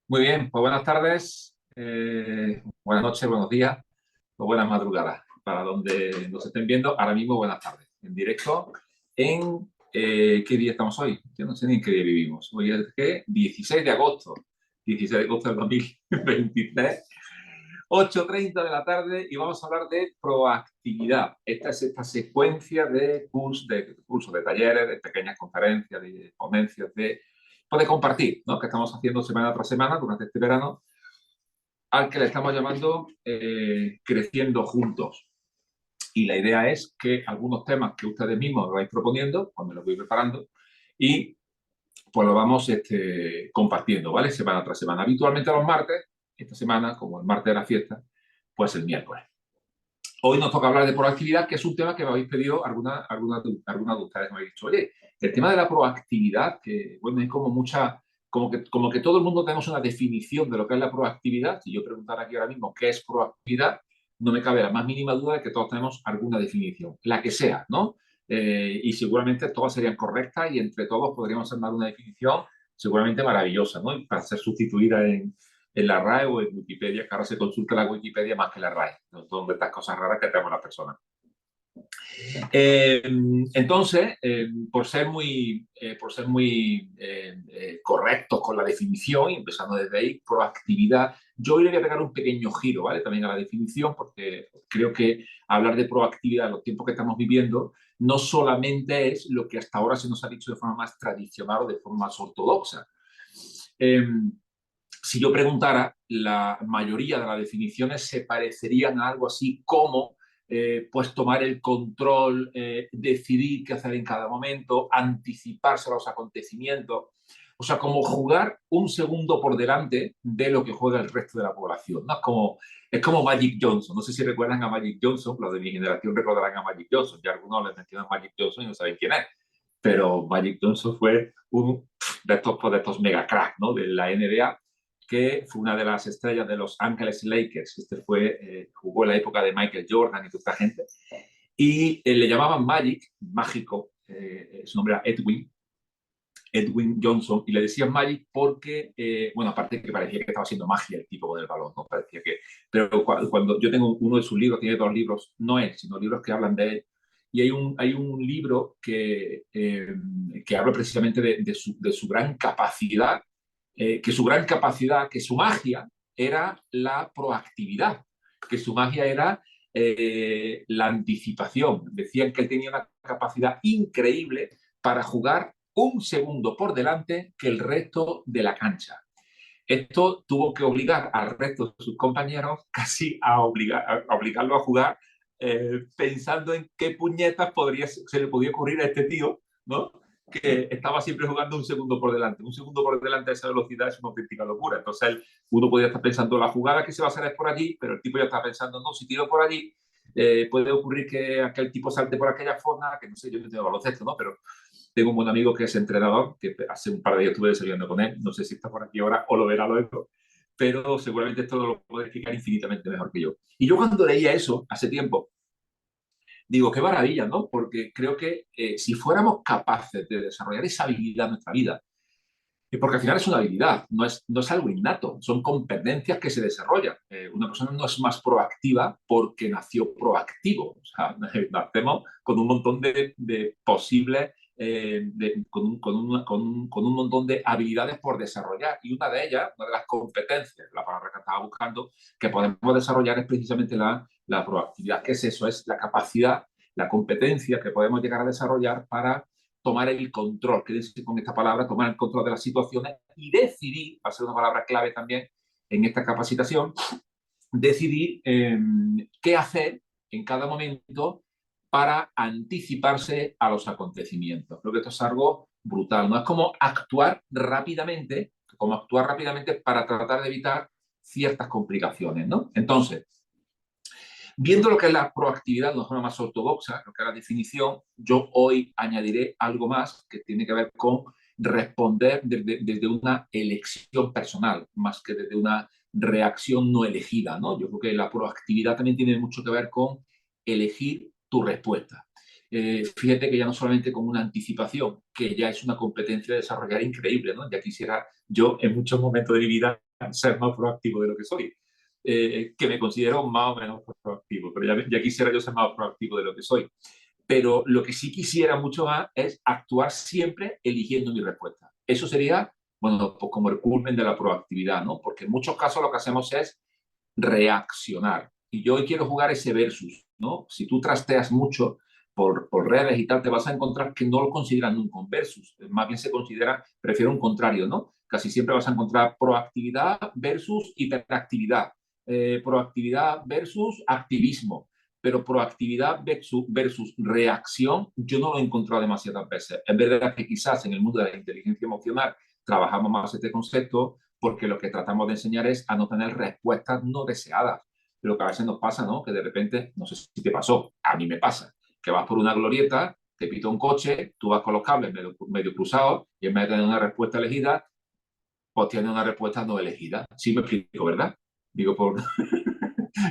Muy bien, pues buenas tardes, buenas noches, buenos días o buenas madrugadas. Para donde nos estén viendo, ahora mismo buenas tardes. En directo, ¿qué día estamos hoy? Yo no sé ni en qué día vivimos. Hoy es ¿qué? 16 de agosto. 16 de agosto del 2023, 8:30 de la tarde, y vamos a hablar de proactividad. Esta es esta secuencia de cursos, de talleres, de pequeñas conferencias, de ponencias, de compartir, ¿no? Que estamos haciendo semana tras semana durante este verano, al que le estamos llamando Creciendo Juntos. Y la idea es que algunos temas que ustedes mismos me vais proponiendo, pues me los voy preparando, y pues lo vamos compartiendo, ¿vale? Semana tras semana. Habitualmente los martes, esta semana, como el martes de la fiesta, pues el miércoles. Hoy nos toca hablar de proactividad, que es un tema que me habéis pedido alguna de ustedes. Me habéis dicho, oye, el tema de la proactividad, que bueno, hay como mucha, como que todo el mundo tenemos una definición de lo que es la proactividad. Si yo preguntara aquí ahora mismo qué es proactividad, no me cabe la más mínima duda de que todos tenemos alguna definición, la que sea, ¿no? Y seguramente todas serían correctas y entre todos podríamos armar una definición seguramente maravillosa, ¿no? Y para ser sustituida en la RAE o en Wikipedia, que ahora se consulta la Wikipedia más que la RAE, ¿no? Son de estas cosas raras que tenemos las personas. Eh, entonces, por ser muy correctos con la definición, y empezando desde ahí, proactividad, yo hoy le voy a pegar un pequeño giro, ¿vale? También a la definición, porque creo que hablar de proactividad en los tiempos que estamos viviendo no solamente es lo que hasta ahora se nos ha dicho de forma más tradicional o de forma más ortodoxa. Eh, si yo preguntara, la mayoría de las definiciones se parecerían a algo así como pues tomar el control, decidir qué hacer en cada momento, anticiparse a los acontecimientos. O sea, como jugar un segundo por delante de lo que juega el resto de la población, ¿no? Es como Magic Johnson. No sé si recuerdan a Magic Johnson, los de mi generación recordarán a Magic Johnson. Ya algunos les mencionan Magic Johnson y no saben quién es. Pero Magic Johnson fue uno de estos mega cracks, ¿no? De la NBA, que fue una de las estrellas de Los Ángeles Lakers. Jugó en la época de Michael Jordan y toda esta gente. Y le llamaban Magic, mágico, su nombre era Edwin Johnson, y le decían Magic porque, bueno, aparte que parecía que estaba haciendo magia el tipo con el balón, ¿no? Parecía que, pero cuando yo tengo uno de sus libros, tiene dos libros, no él, sino libros que hablan de él, y hay un libro que habla precisamente de su gran capacidad, que su magia era la proactividad, que su magia era la anticipación. Decían que él tenía una capacidad increíble para jugar un segundo por delante que el resto de la cancha. Esto tuvo que obligar al resto de sus compañeros casi a obligarlo a jugar, pensando en qué puñetas se le podía ocurrir a este tío, ¿no? Que estaba siempre jugando un segundo por delante. Un segundo por delante a esa velocidad es una auténtica locura. Entonces, uno podía estar pensando, la jugada que se va a hacer es por allí, pero el tipo ya está pensando, no, si tiro por allí, puede ocurrir que aquel tipo salte por aquella forma, que no sé, yo no tengo baloncesto, ¿no? Pero tengo un buen amigo que es entrenador, que hace un par de días estuve desayunando con él, no sé si está por aquí ahora o lo verá luego, pero seguramente esto lo puede explicar infinitamente mejor que yo. Y yo cuando leía eso, hace tiempo, digo, qué maravilla, ¿no? Porque creo que si fuéramos capaces de desarrollar esa habilidad en nuestra vida, porque al final es una habilidad, no es algo innato, son competencias que se desarrollan. Una persona no es más proactiva porque nació proactivo. O sea, nacemos con un montón de posibles, con un montón de habilidades por desarrollar. Y una de ellas, una de las competencias, la palabra que estaba buscando, que podemos desarrollar es precisamente la proactividad. ¿Qué es eso? Es la capacidad, la competencia que podemos llegar a desarrollar para tomar el control, quédense con esta palabra, tomar el control de las situaciones y decidir, va a ser una palabra clave también en esta capacitación, decidir qué hacer en cada momento para anticiparse a los acontecimientos. Creo que esto es algo brutal, ¿no? Es como actuar rápidamente para tratar de evitar ciertas complicaciones, ¿no? Entonces, viendo lo que es la proactividad de una forma más ortodoxa, lo que es la definición, yo hoy añadiré algo más que tiene que ver con responder desde una elección personal, más que desde una reacción no elegida, ¿no? Yo creo que la proactividad también tiene mucho que ver con elegir tu respuesta. fíjate que ya no solamente como una anticipación, que ya es una competencia de desarrollar increíble, ¿no? Ya quisiera yo en muchos momentos de mi vida ser más proactivo de lo que soy, que me considero más o menos proactivo, pero ya quisiera yo ser más proactivo de lo que soy. Pero lo que sí quisiera mucho más es actuar siempre eligiendo mi respuesta. Eso sería, bueno, pues como el culmen de la proactividad, ¿no? Porque en muchos casos lo que hacemos es reaccionar. Y yo hoy quiero jugar ese versus, ¿no? Si tú trasteas mucho por redes y tal, te vas a encontrar que no lo consideran nunca un versus. Más bien se considera, prefiero un contrario, ¿no? Casi siempre vas a encontrar proactividad versus hiperactividad. Proactividad versus activismo. Pero proactividad versus reacción, yo no lo he encontrado demasiadas veces. Es verdad que quizás en el mundo de la inteligencia emocional trabajamos más este concepto, porque lo que tratamos de enseñar es a no tener respuestas no deseadas. Pero que a veces nos pasa, ¿no? Que de repente, no sé si te pasó, a mí me pasa, que vas por una glorieta, te pita un coche, tú vas con los cables medio cruzados y en vez de tener una respuesta elegida, pues tienes una respuesta no elegida. Sí me explico, ¿verdad? Digo, por...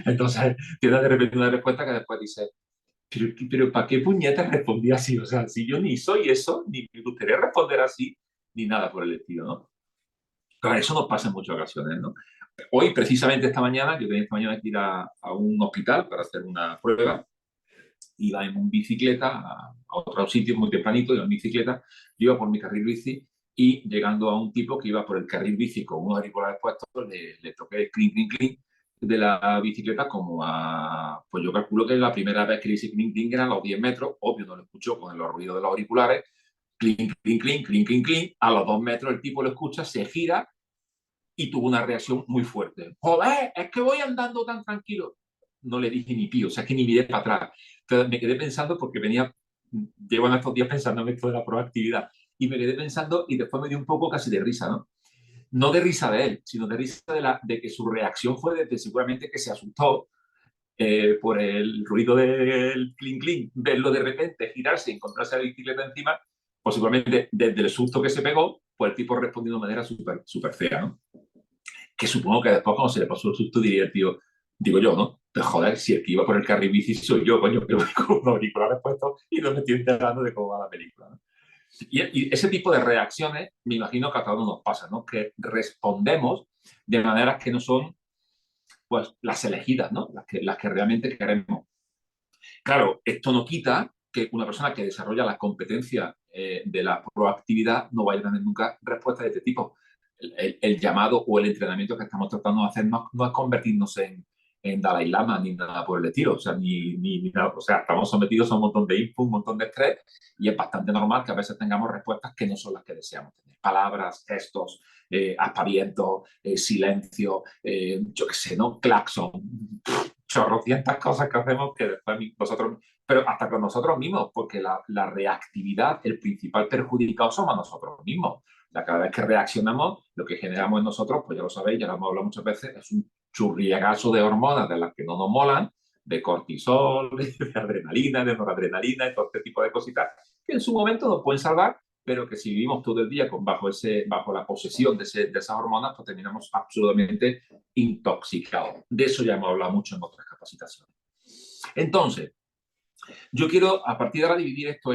Entonces, tienes de repente una respuesta que después dices, pero ¿para qué puñetas respondí así? O sea, si yo ni soy eso, ni me gustaría responder así, ni nada por el estilo, ¿no? Claro, eso nos pasa en muchas ocasiones, ¿no? Hoy, precisamente esta mañana, yo tenía esta mañana que ir a un hospital para hacer una prueba, iba en bicicleta a otro sitio muy tempranito, iba en bicicleta, yo iba por mi carril bici y llegando a un tipo que iba por el carril bici con unos auriculares puestos, le toqué el clink, clink, clink de la bicicleta como a, pues yo calculo que la primera vez que le hice clink, clink eran los 10 metros, obvio no lo escuchó con los ruidos de los auriculares, clink, clink, clink, clink, clink, clink, a los 2 metros el tipo lo escucha, se gira y tuvo una reacción muy fuerte. Joder, es que voy andando tan tranquilo. No le dije ni pío, o sea, es que ni miré para atrás. Entonces me quedé pensando porque llevo en estos días pensando en esto de la proactividad y me quedé pensando y después me dio un poco casi de risa, ¿no? No de risa de él, sino de risa de que su reacción fue de seguramente que se asustó por el ruido del clink clink, verlo de repente, girarse y encontrarse la bicicleta encima, pues seguramente desde el susto que se pegó, pues el tipo respondió de manera súper fea, ¿no? Que supongo que después cuando se le pasó el susto diría el tío, digo yo, ¿no? Pero joder, si el que iba por el carril bici soy yo, coño, que voy con los auriculares puestos y no me estoy enterando de cómo va la película, ¿no? Y ese tipo de reacciones, me imagino que a cada uno nos pasa, ¿no? Que respondemos de maneras que no son, pues, las elegidas, ¿no? Las que realmente queremos. Claro, esto no quita que una persona que desarrolla la competencia de la proactividad no vaya a tener nunca respuestas de este tipo. El llamado o el entrenamiento que estamos tratando de hacer no es convertirnos en Dalai Lama ni nada por el estilo. O sea, ni nada. O sea, estamos sometidos a un montón de input, un montón de estrés y es bastante normal que a veces tengamos respuestas que no son las que deseamos tener. Palabras, gestos, aspavientos, silencio, yo qué sé, ¿no? Claxon, chorrocientas cosas que hacemos que después nosotros, pero hasta con nosotros mismos, porque la reactividad, el principal perjudicado somos nosotros mismos. Cada vez que reaccionamos, lo que generamos en nosotros, pues ya lo sabéis, ya lo hemos hablado muchas veces, es un churriagazo de hormonas de las que no nos molan, de cortisol, de adrenalina, de noradrenalina, y todo este tipo de cositas, que en su momento nos pueden salvar, pero que si vivimos todo el día bajo la posesión de esas hormonas, pues terminamos absolutamente intoxicados. De eso ya hemos hablado mucho en otras capacitaciones. Entonces, yo quiero a partir de ahora dividir esto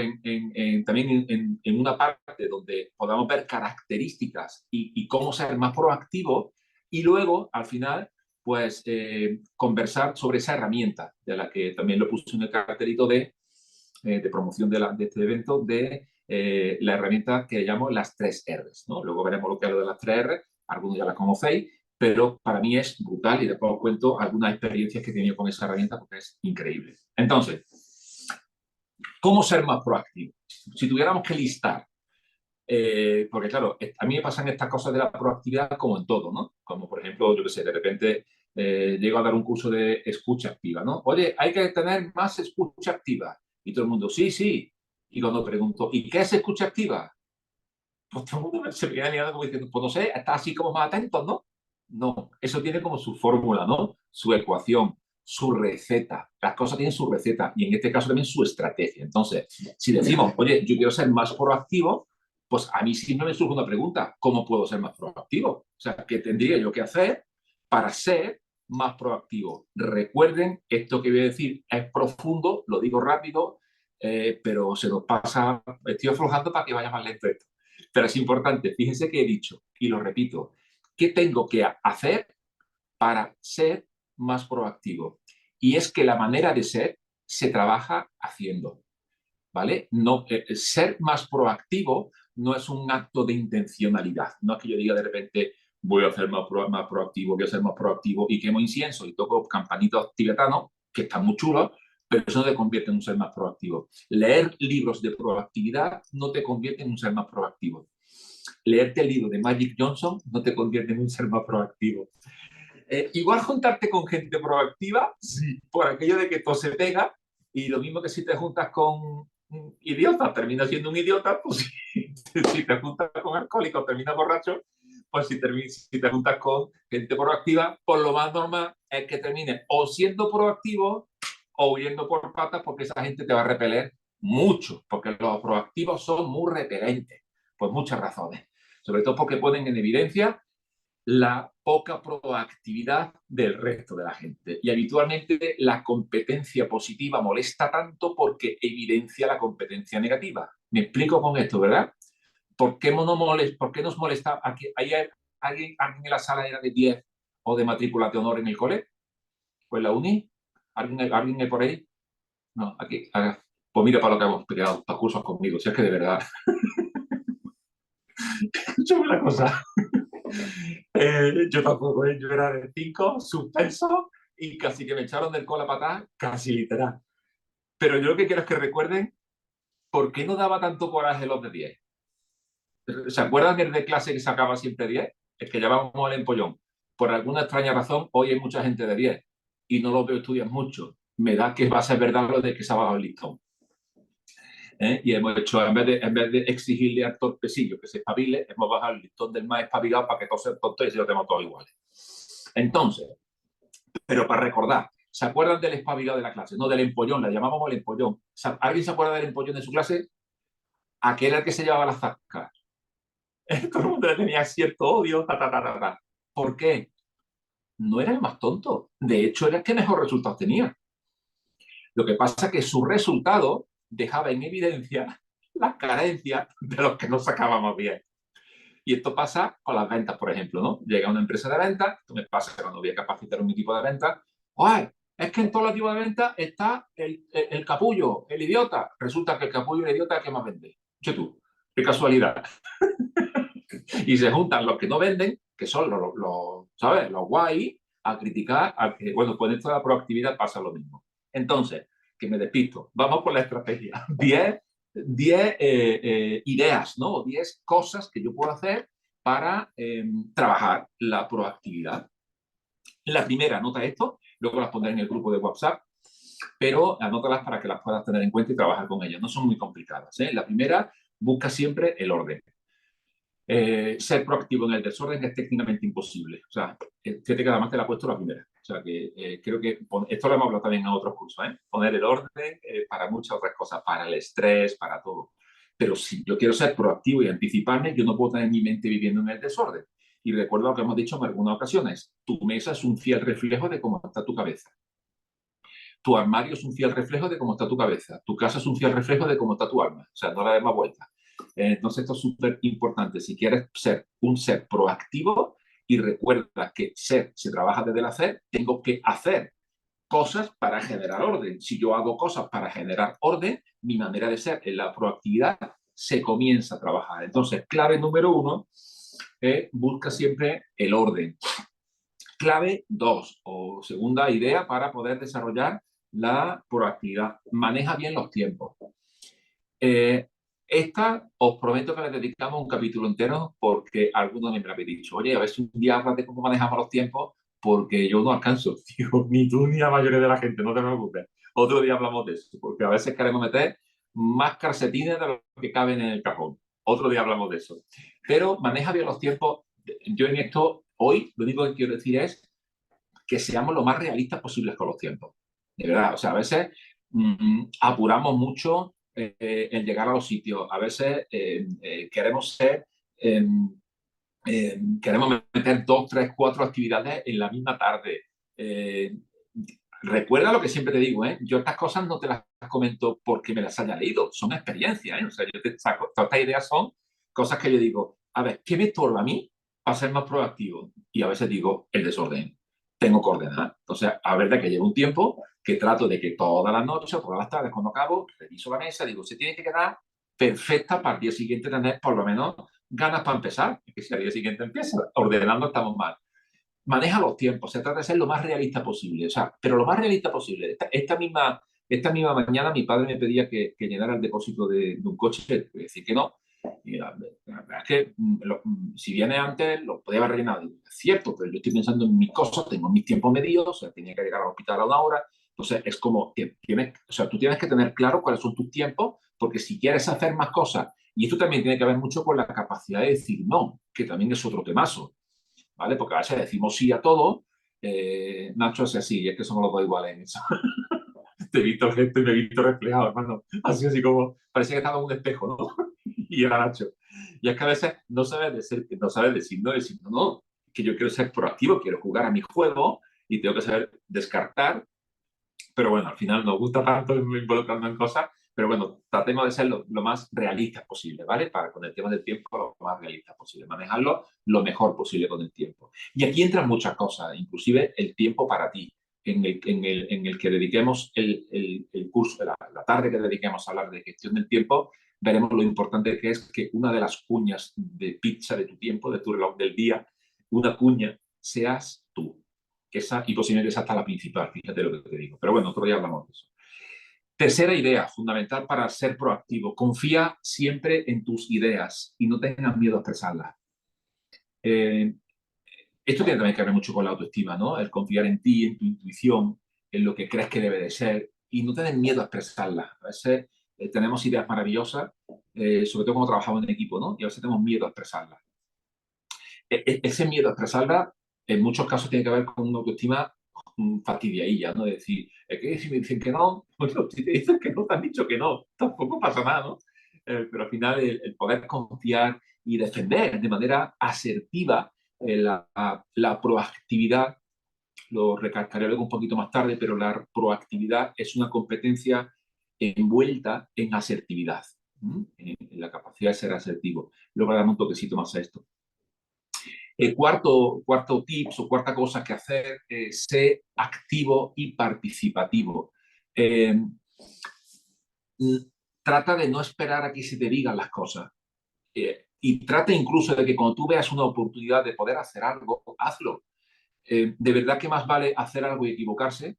también en una parte donde podamos ver características y cómo ser más proactivo y luego, al final, pues conversar sobre esa herramienta de la que también lo puse en el cartelito de promoción de este evento, de la herramienta que llamo las 3 R's, ¿no? Luego veremos lo que es lo de las 3 R, algunos ya las conocéis, pero para mí es brutal y después os cuento algunas experiencias que he tenido con esa herramienta porque es increíble. Entonces, ¿cómo ser más proactivo? Si tuviéramos que listar, porque claro, a mí me pasan estas cosas de la proactividad como en todo, ¿no? Como por ejemplo, yo qué sé, de repente llego a dar un curso de escucha activa, ¿no? Oye, hay que tener más escucha activa. Y todo el mundo, sí, sí. Y cuando pregunto, ¿y qué es escucha activa? Pues todo el mundo se me queda mirando como diciendo, pues no sé, está así como más atentos, ¿no? No, eso tiene como su fórmula, ¿no? Su ecuación, su receta. Las cosas tienen su receta y en este caso también su estrategia. Entonces, si decimos, oye, yo quiero ser más proactivo, pues a mí siempre me surge una pregunta, ¿cómo puedo ser más proactivo? O sea, ¿qué tendría yo que hacer para ser más proactivo? Recuerden, esto que voy a decir es profundo, lo digo rápido, pero se nos pasa, estoy aflojando para que vaya más lento esto. Pero es importante, fíjense que he dicho, y lo repito, ¿qué tengo que hacer para ser más proactivo? Y es que la manera de ser se trabaja haciendo, ¿vale? No, ser más proactivo no es un acto de intencionalidad. No es que yo diga de repente, voy a ser más proactivo, voy a ser más proactivo y quemo incienso y toco campanitos tibetanos, que están muy chulos, pero eso no te convierte en un ser más proactivo. Leer libros de proactividad no te convierte en un ser más proactivo. Leerte el libro de Magic Johnson no te convierte en un ser más proactivo. Igual juntarte con gente proactiva, sí, por aquello de que todo se pega, y lo mismo que si te juntas con idiotas, terminas siendo un idiota, pues si te juntas con alcohólicos, terminas borracho, pues si te juntas con gente proactiva, por lo más normal es que termines o siendo proactivo o huyendo por patas, porque esa gente te va a repeler mucho, porque los proactivos son muy repelentes, por muchas razones, sobre todo porque ponen en evidencia la poca proactividad del resto de la gente. Y habitualmente la competencia positiva molesta tanto porque evidencia la competencia negativa. Me explico con esto, ¿verdad? ¿Por qué nos molesta? ¿Hay alguien en la sala era de 10 o de matrícula de honor en el cole? ¿Pues la uni? ¿Alguien hay por ahí? No, aquí. Pues mira para lo que hemos peleado estos cursos conmigo. Si es que de verdad. Escúchame una cosa. Yo tampoco, yo era de 5, suspenso, y casi que me echaron del cole a patar, casi literal. Pero yo lo que quiero es que recuerden por qué no daba tanto coraje los de 10. ¿Se acuerdan del de clase que sacaba siempre 10? Es que llevábamos el empollón. Por alguna extraña razón, hoy hay mucha gente de 10 y no lo veo estudiar mucho. Me da que va a ser verdad lo de que se ha bajado el listón. Y hemos hecho, en vez de exigirle al torpecillo que se espabile, hemos bajado el listón del más espabilado para que todos sean tontos y se lo tenemos todos iguales. Entonces, pero para recordar, ¿se acuerdan del espabilado de la clase? No, del empollón, la llamamos el empollón. ¿Alguien se acuerda del empollón de su clase? Aquel era el que se llevaba las zascas. Todo el mundo le tenía cierto odio, ta. ¿Por qué? No era el más tonto. De hecho, era el que mejor resultados tenía. Lo que pasa es que su resultado dejaba en evidencia las carencias de los que no sacábamos bien. Y esto pasa con las ventas, por ejemplo, ¿no? Llega una empresa de ventas, esto me pasa cuando voy a capacitar un equipo de ventas, ¡ay! Es que en todo el equipo de ventas está el capullo, el idiota. Resulta que el capullo y el idiota es el que más vende. Che tú, qué casualidad. Y se juntan los que no venden, que son ¿sabes? Los guay, a criticar, a que, bueno, pues en esto de la proactividad pasa lo mismo. Entonces, que me despisto, vamos por la estrategia. 10 ideas, ¿no? 10 cosas que yo puedo hacer para trabajar la proactividad. La primera, anota esto, luego las pondré en el grupo de WhatsApp, pero anótalas para que las puedas tener en cuenta y trabajar con ellas. No son muy complicadas. La primera, busca siempre el orden. Ser proactivo en el desorden es técnicamente imposible. O sea, fíjate que además te la he puesto la primera. O sea, que creo que esto lo hemos hablado también en otros cursos, ¿eh? Poner el orden para muchas otras cosas, para el estrés, para todo. Pero si yo quiero ser proactivo y anticiparme, yo no puedo tener mi mente viviendo en el desorden. Y recuerdo lo que hemos dicho en algunas ocasiones, tu mesa es un fiel reflejo de cómo está tu cabeza. Tu armario es un fiel reflejo de cómo está tu cabeza. Tu casa es un fiel reflejo de cómo está tu alma. O sea, no la des más vuelta. Entonces, esto es súper importante. Si quieres ser un ser proactivo, y recuerda que ser se trabaja desde el hacer, tengo que hacer cosas para generar orden. Si yo hago cosas para generar orden, mi manera de ser en la proactividad se comienza a trabajar. Entonces, clave número 1, busca siempre el orden. Clave 2, o segunda idea para poder desarrollar la proactividad. Maneja bien los tiempos. Esta os prometo que le dedicamos un capítulo entero porque algunos me habéis dicho, oye, a ver si un día hablas de cómo manejamos los tiempos porque yo no alcanzo. Digo, ni tú ni la mayoría de la gente, no te preocupes. Otro día hablamos de eso, porque a veces queremos meter más calcetines de lo que caben en el cajón. Otro día hablamos de eso. Pero maneja bien los tiempos. Yo en esto, hoy, lo único que quiero decir es que seamos lo más realistas posibles con los tiempos. De verdad, o sea, a veces apuramos mucho en llegar a los sitios. A veces queremos ser, queremos meter 2, 3, 4 actividades en la misma tarde. recuerda lo que siempre te digo, ¿eh? Yo estas cosas no te las comento porque me las haya leído, son experiencias, ¿eh? O sea, yo te saco, todas estas ideas son cosas que yo digo, a ver, ¿qué me estorba a mí para ser más proactivo? Y a veces digo, el desorden. Tengo que ordenar. Entonces, a ver, de que llevo un tiempo que trato de que todas las noches o todas las tardes, cuando acabo, reviso la mesa, digo, se tiene que quedar perfecta para el día siguiente tener por lo menos ganas para empezar. Es que si al día siguiente empieza ordenando, estamos mal. Maneja los tiempos, se trata de ser lo más realista posible, o sea, pero lo más realista posible. Esta misma mañana mi padre me pedía que llenara el depósito de un coche, decir que no. Y la verdad es que si viene antes lo podía haber rellenado. Es cierto, pero yo estoy pensando en mis cosas, tengo mis tiempos medidos, o sea, tenía que llegar al hospital a una hora. Entonces es como que o sea, tú tienes que tener claro cuáles son tus tiempos, porque si quieres hacer más cosas, y esto también tiene que ver mucho con la capacidad de decir no, que también es otro temazo. ¿Vale? Porque a veces decimos sí a todo. Nacho es así, y es que somos los dos iguales en eso. Te he visto gente y me he visto reflejado, hermano. Así como, parecía que estaba en un espejo, ¿no? Y era Nacho. Y es que a veces no sabes, no sabes decir no, no, que yo quiero ser proactivo, quiero jugar a mi juego y tengo que saber descartar, pero bueno, al final nos gusta tanto involucrarnos en cosas, pero bueno, tratemos de ser lo más realistas posible, ¿vale? Para con el tema del tiempo, lo más realistas posible, manejarlo lo mejor posible con el tiempo. Y aquí entran muchas cosas, inclusive el tiempo para ti, en el que dediquemos el curso, la tarde que dediquemos a hablar de gestión del tiempo, veremos lo importante que es que una de las cuñas de pizza de tu tiempo, de tu reloj del día, una cuña seas tú. Esa, y posiblemente esa está la principal, fíjate lo que te digo. Pero bueno, otro día hablamos de eso. Tercera idea, fundamental para ser proactivo. Confía siempre en tus ideas y no tengas miedo a expresarlas. Eh, Esto tiene también que ver mucho con la autoestima, ¿no? El confiar en ti, en tu intuición, en lo que crees que debe de ser y no tener miedo a expresarlas. A veces tenemos ideas maravillosas, sobre todo cuando trabajamos en equipo, ¿no? Y a veces tenemos miedo a expresarlas. Ese miedo a expresarla, en muchos casos, tiene que ver con una autoestima fastidiadilla, ¿no? Es decir, es que si me dicen que no, bueno, si te dicen que no, te han dicho que no, tampoco pasa nada, ¿no? Pero al final el poder confiar y defender de manera asertiva la proactividad, lo recalcaré luego un poquito más tarde, pero la proactividad es una competencia envuelta en asertividad, en la capacidad de ser asertivo. Luego le damos un toquecito más a esto. El cuarto tips o cuarta cosa que hacer es ser activo y participativo. Eh, Trata de no esperar a que se te digan las cosas. Y trata incluso de que cuando tú veas una oportunidad de poder hacer algo, hazlo. De verdad que más vale hacer algo y equivocarse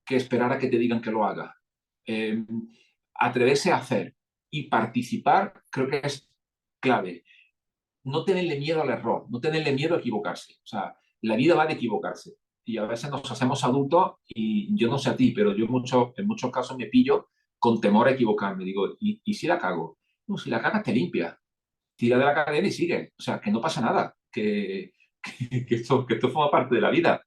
que esperar a que te digan que lo haga. Eh, Atreverse a hacer y participar creo que es clave. No tenerle miedo al error, no tenerle miedo a equivocarse. O sea, la vida va de equivocarse. Y a veces nos hacemos adultos y yo no sé a ti, pero yo en muchos casos me pillo con temor a equivocarme. Digo, ¿y si la cago? No, si la cagas te limpia. Tira de la cadena y sigue. O sea, que no pasa nada, que esto forma parte de la vida.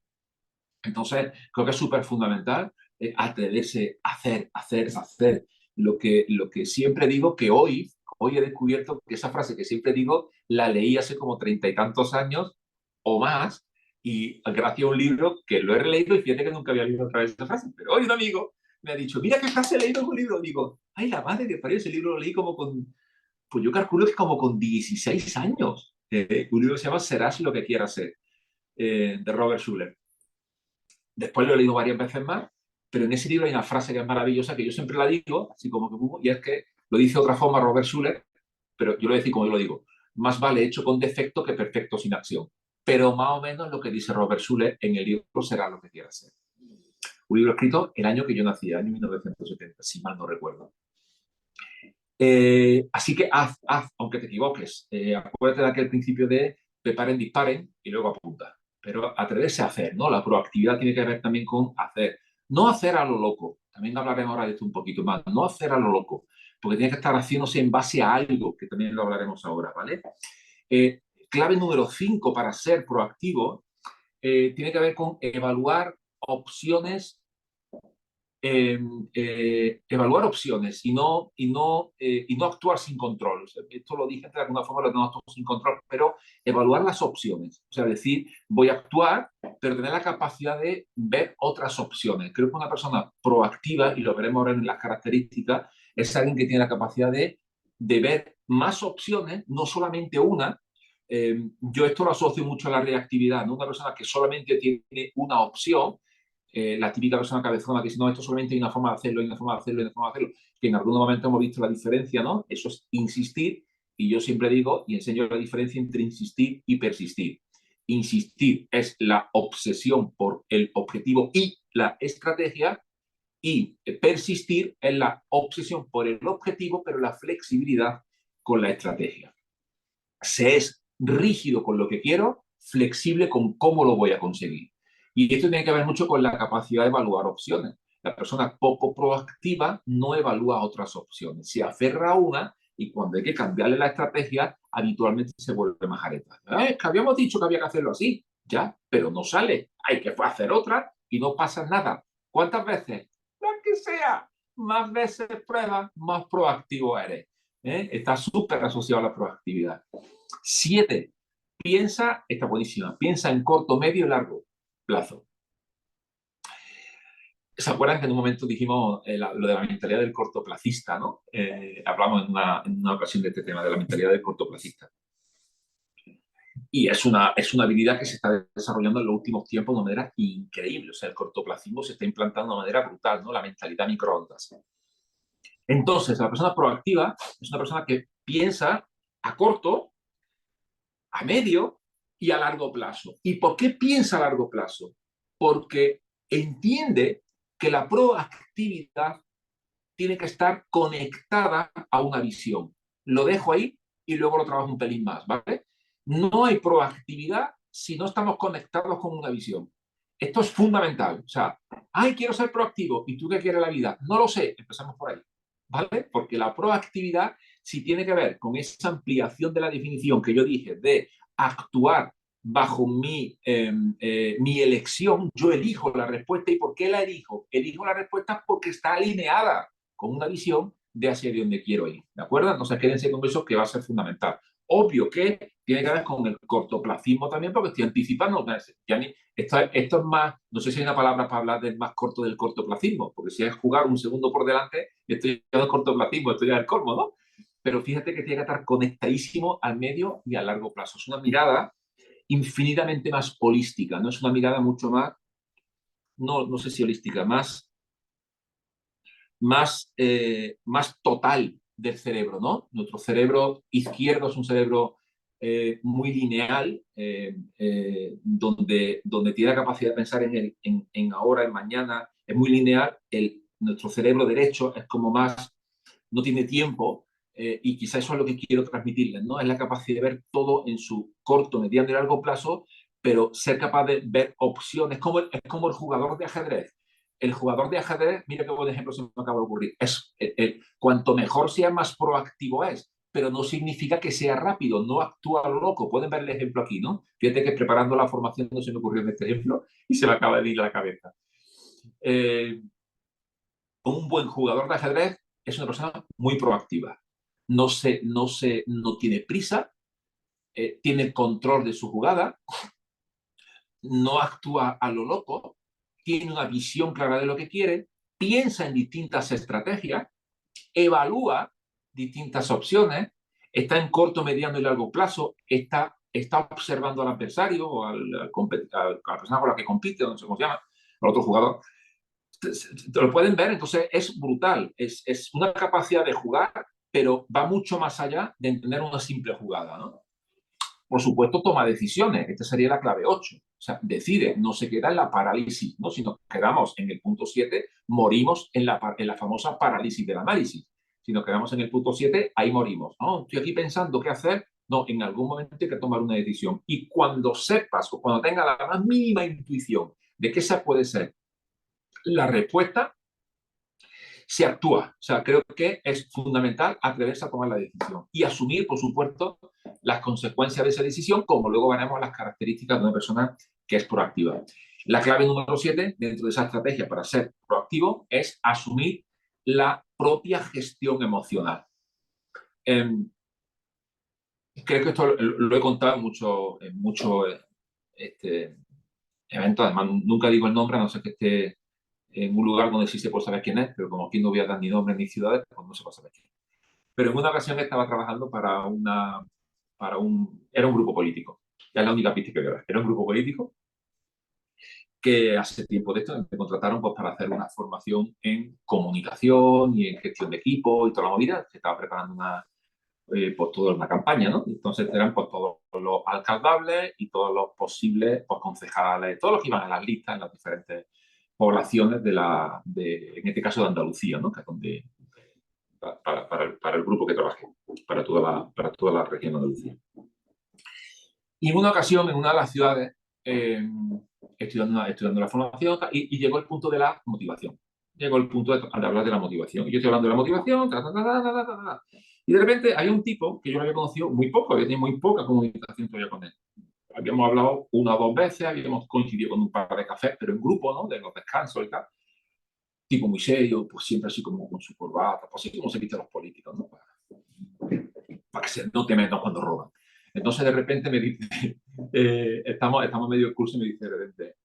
Entonces, creo que es súper fundamental atreverse a hacer. Lo que siempre digo, que hoy he descubierto que esa frase que siempre digo, la leí hace como 30 y tantos años o más, y gracias a un libro que lo he releído y fíjate que nunca había leído otra vez esa frase. Pero hoy un amigo me ha dicho, mira qué frase he leído en un libro. Digo, ay, la madre que parió, ese libro lo leí pues yo calculo que como con 16 años. Un libro que se llama Serás lo que quieras ser, de Robert Schuller. Después lo he leído varias veces más, pero en ese libro hay una frase que es maravillosa, que yo siempre la digo, así como que, y es que lo dice de otra forma Robert Schuller, pero yo lo voy a decir como yo lo digo, más vale hecho con defecto que perfecto sin acción. Pero más o menos lo que dice Robert Schuller en el libro Será lo que quieras ser. Un libro escrito el año que yo nací, el año 1970, si mal no recuerdo. Así que haz, aunque te equivoques. Acuérdate de aquel principio de preparen, disparen y luego apunta. Pero atreverse a hacer, ¿no? La proactividad tiene que ver también con hacer. No hacer a lo loco. También hablaremos ahora de esto un poquito más. No hacer a lo loco, porque tiene que estar haciéndose en base a algo, que también lo hablaremos ahora, ¿vale? Clave número 5 para ser proactivo tiene que ver con evaluar opciones evaluar opciones y no actuar sin control. O sea, esto lo dije de alguna forma, no actuar sin control, pero evaluar las opciones. O sea, decir, voy a actuar, pero tener la capacidad de ver otras opciones. Creo que una persona proactiva, y lo veremos ahora en las características, es alguien que tiene la capacidad de ver más opciones, no solamente una. Yo esto lo asocio mucho a la reactividad, ¿no? Una persona que solamente tiene una opción, la típica persona cabezona que dice, no, esto solamente hay una forma de hacerlo, hay una forma de hacerlo, hay una forma de hacerlo, que en algún momento hemos visto la diferencia, ¿no? Eso es insistir, y yo siempre digo y enseño la diferencia entre insistir y persistir. Insistir es la obsesión por el objetivo y la estrategia, y persistir es la obsesión por el objetivo, pero la flexibilidad con la estrategia. Se es rígido con lo que quiero, flexible con cómo lo voy a conseguir. Y esto tiene que ver mucho con la capacidad de evaluar opciones. La persona poco proactiva no evalúa otras opciones, se aferra a una y cuando hay que cambiarle la estrategia, habitualmente se vuelve majareta. Es que habíamos dicho que había que hacerlo así, ya, pero no sale. Hay que hacer otra y no pasa nada. ¿Cuántas veces? Las que sea. Más veces pruebas, más proactivo eres. Está súper asociado a la proactividad. 7. Está buenísima, piensa en corto, medio y largo plazo. ¿Se acuerdan que en un momento dijimos lo de la mentalidad del cortoplacista, ¿no? Hablamos en una ocasión de este tema, de la mentalidad del cortoplacista. Y es una habilidad que se está desarrollando en los últimos tiempos de una manera increíble. O sea, el cortoplacismo se está implantando de una manera brutal, ¿no? La mentalidad microondas. Entonces, la persona proactiva es una persona que piensa a corto, a medio y a largo plazo. ¿Y por qué piensa a largo plazo? Porque entiende que la proactividad tiene que estar conectada a una visión. Lo dejo ahí y luego lo trabajo un pelín más, ¿vale? No hay proactividad si no estamos conectados con una visión. Esto es fundamental. O sea, ay, quiero ser proactivo. ¿Y tú qué quieres en la vida? No lo sé. Empezamos por ahí, ¿vale? Porque la proactividad sí tiene que ver con esa ampliación de la definición que yo dije de actuar bajo mi elección. Yo elijo la respuesta. ¿Y por qué la elijo? Elijo la respuesta porque está alineada con una visión de hacia dónde quiero ir. ¿De acuerdo? Entonces quédense con eso que va a ser fundamental. Obvio que tiene que ver con el cortoplacismo también, porque estoy anticipando. Esto es más, no sé si hay una palabra para hablar del más corto del cortoplacismo, porque si es jugar un segundo por delante, estoy ya de cortoplacismo, estoy ya del colmo, ¿no? Pero fíjate que tiene que estar conectadísimo al medio y a largo plazo. Es una mirada infinitamente más holística, no es una mirada mucho más, no sé si holística, más total del cerebro, ¿no? Nuestro cerebro izquierdo es un cerebro muy lineal, donde tiene la capacidad de pensar en ahora, en mañana, es muy lineal. Nuestro cerebro derecho es como más, no tiene tiempo, y quizá eso es lo que quiero transmitirles, ¿no? Es la capacidad de ver todo en su corto, mediano y largo plazo, pero ser capaz de ver opciones, es como el jugador de ajedrez. El jugador de ajedrez, mira qué buen ejemplo se me acaba de ocurrir, cuanto mejor sea, más proactivo es, pero no significa que sea rápido, no actúa a lo loco. Pueden ver el ejemplo aquí, ¿no? Fíjate que preparando la formación no se me ocurrió en este ejemplo y se me acaba de ir a la cabeza. Un buen jugador de ajedrez es una persona muy proactiva. No tiene prisa, tiene control de su jugada, no actúa a lo loco, tiene una visión clara de lo que quiere, piensa en distintas estrategias, evalúa distintas opciones, está en corto, mediano y largo plazo, está observando al adversario o a la persona con la que compite, no sé cómo se llama, al otro jugador. Lo pueden ver, entonces es brutal, es una capacidad de jugar, pero va mucho más allá de entender una simple jugada, ¿no? Por supuesto, toma decisiones. Esta sería la clave 8. O sea, decide, no se queda en la parálisis, ¿no? Si nos quedamos en el punto 7, morimos en la famosa parálisis del análisis. Si nos quedamos en el punto 7, ahí morimos. No, estoy aquí pensando qué hacer. No, en algún momento hay que tomar una decisión. Y cuando sepas o cuando tengas la más mínima intuición de que esa puede ser la respuesta, se actúa. O sea, creo que es fundamental atreverse a tomar la decisión y asumir, por supuesto, las consecuencias de esa decisión, como luego veremos las características de una persona que es proactiva. La clave número 7 dentro de esa estrategia para ser proactivo es asumir la propia gestión emocional. Creo que esto lo he contado en muchos eventos, además nunca digo el nombre, a no ser que esté en un lugar donde sí se puede saber quién es, pero como aquí no voy a dar ni nombres ni ciudades, pues no se puede saber quién es. Pero en una ocasión estaba trabajando era un grupo político. Ya es la única pista que voy a dar. Era un grupo político que hace tiempo de esto me contrataron pues, para hacer una formación en comunicación y en gestión de equipo y toda la movida. Se estaba preparando pues, toda una campaña, ¿no? Entonces eran pues, todos los alcaldables y todos los posibles pues, concejales, todos los que iban a las listas en las diferentes poblaciones en este caso de Andalucía, ¿no? Que es donde, para el grupo que trabajé, para toda la región de Andalucía. Y en una ocasión, en una de las ciudades, estudiando la formación y llegó el punto de la motivación. Llegó el punto de hablar de la motivación. Y yo estoy hablando de la motivación, y de repente hay un tipo que yo lo había conocido muy poco, había tenido muy poca comunicación todavía con él. Habíamos hablado una o dos veces, habíamos coincidido con un par de cafés, pero en grupo, ¿no? De los descansos y tal. Tipo muy serio, pues siempre así como con su corbata, pues así como se visten los políticos, ¿no? Para que se note menos cuando roban. Entonces de repente me dice, estamos medio curso y me dice de repente,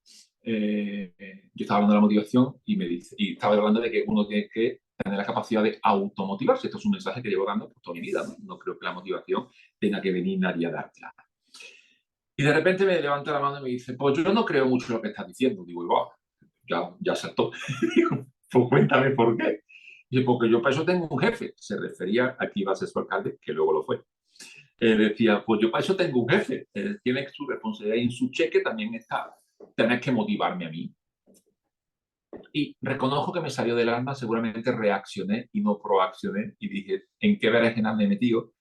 yo estaba hablando de la motivación y estaba hablando de que uno tiene que tener la capacidad de automotivarse. Esto es un mensaje que llevo dando por toda mi vida, ¿no? No creo que la motivación tenga que venir nadie a dártela. Y de repente me levanta la mano y me dice, pues yo no creo mucho en lo que estás diciendo. Digo, wow, ya saltó. Pues cuéntame por qué. Y porque yo para eso tengo un jefe. Se refería a que iba a ser su alcalde, que luego lo fue. Decía, pues yo para eso tengo un jefe. Tiene su responsabilidad y en su cheque también está tener que motivarme a mí. Y reconozco que me salió del alma, seguramente reaccioné y no proaccioné y dije, ¿en qué berenjena me he metido?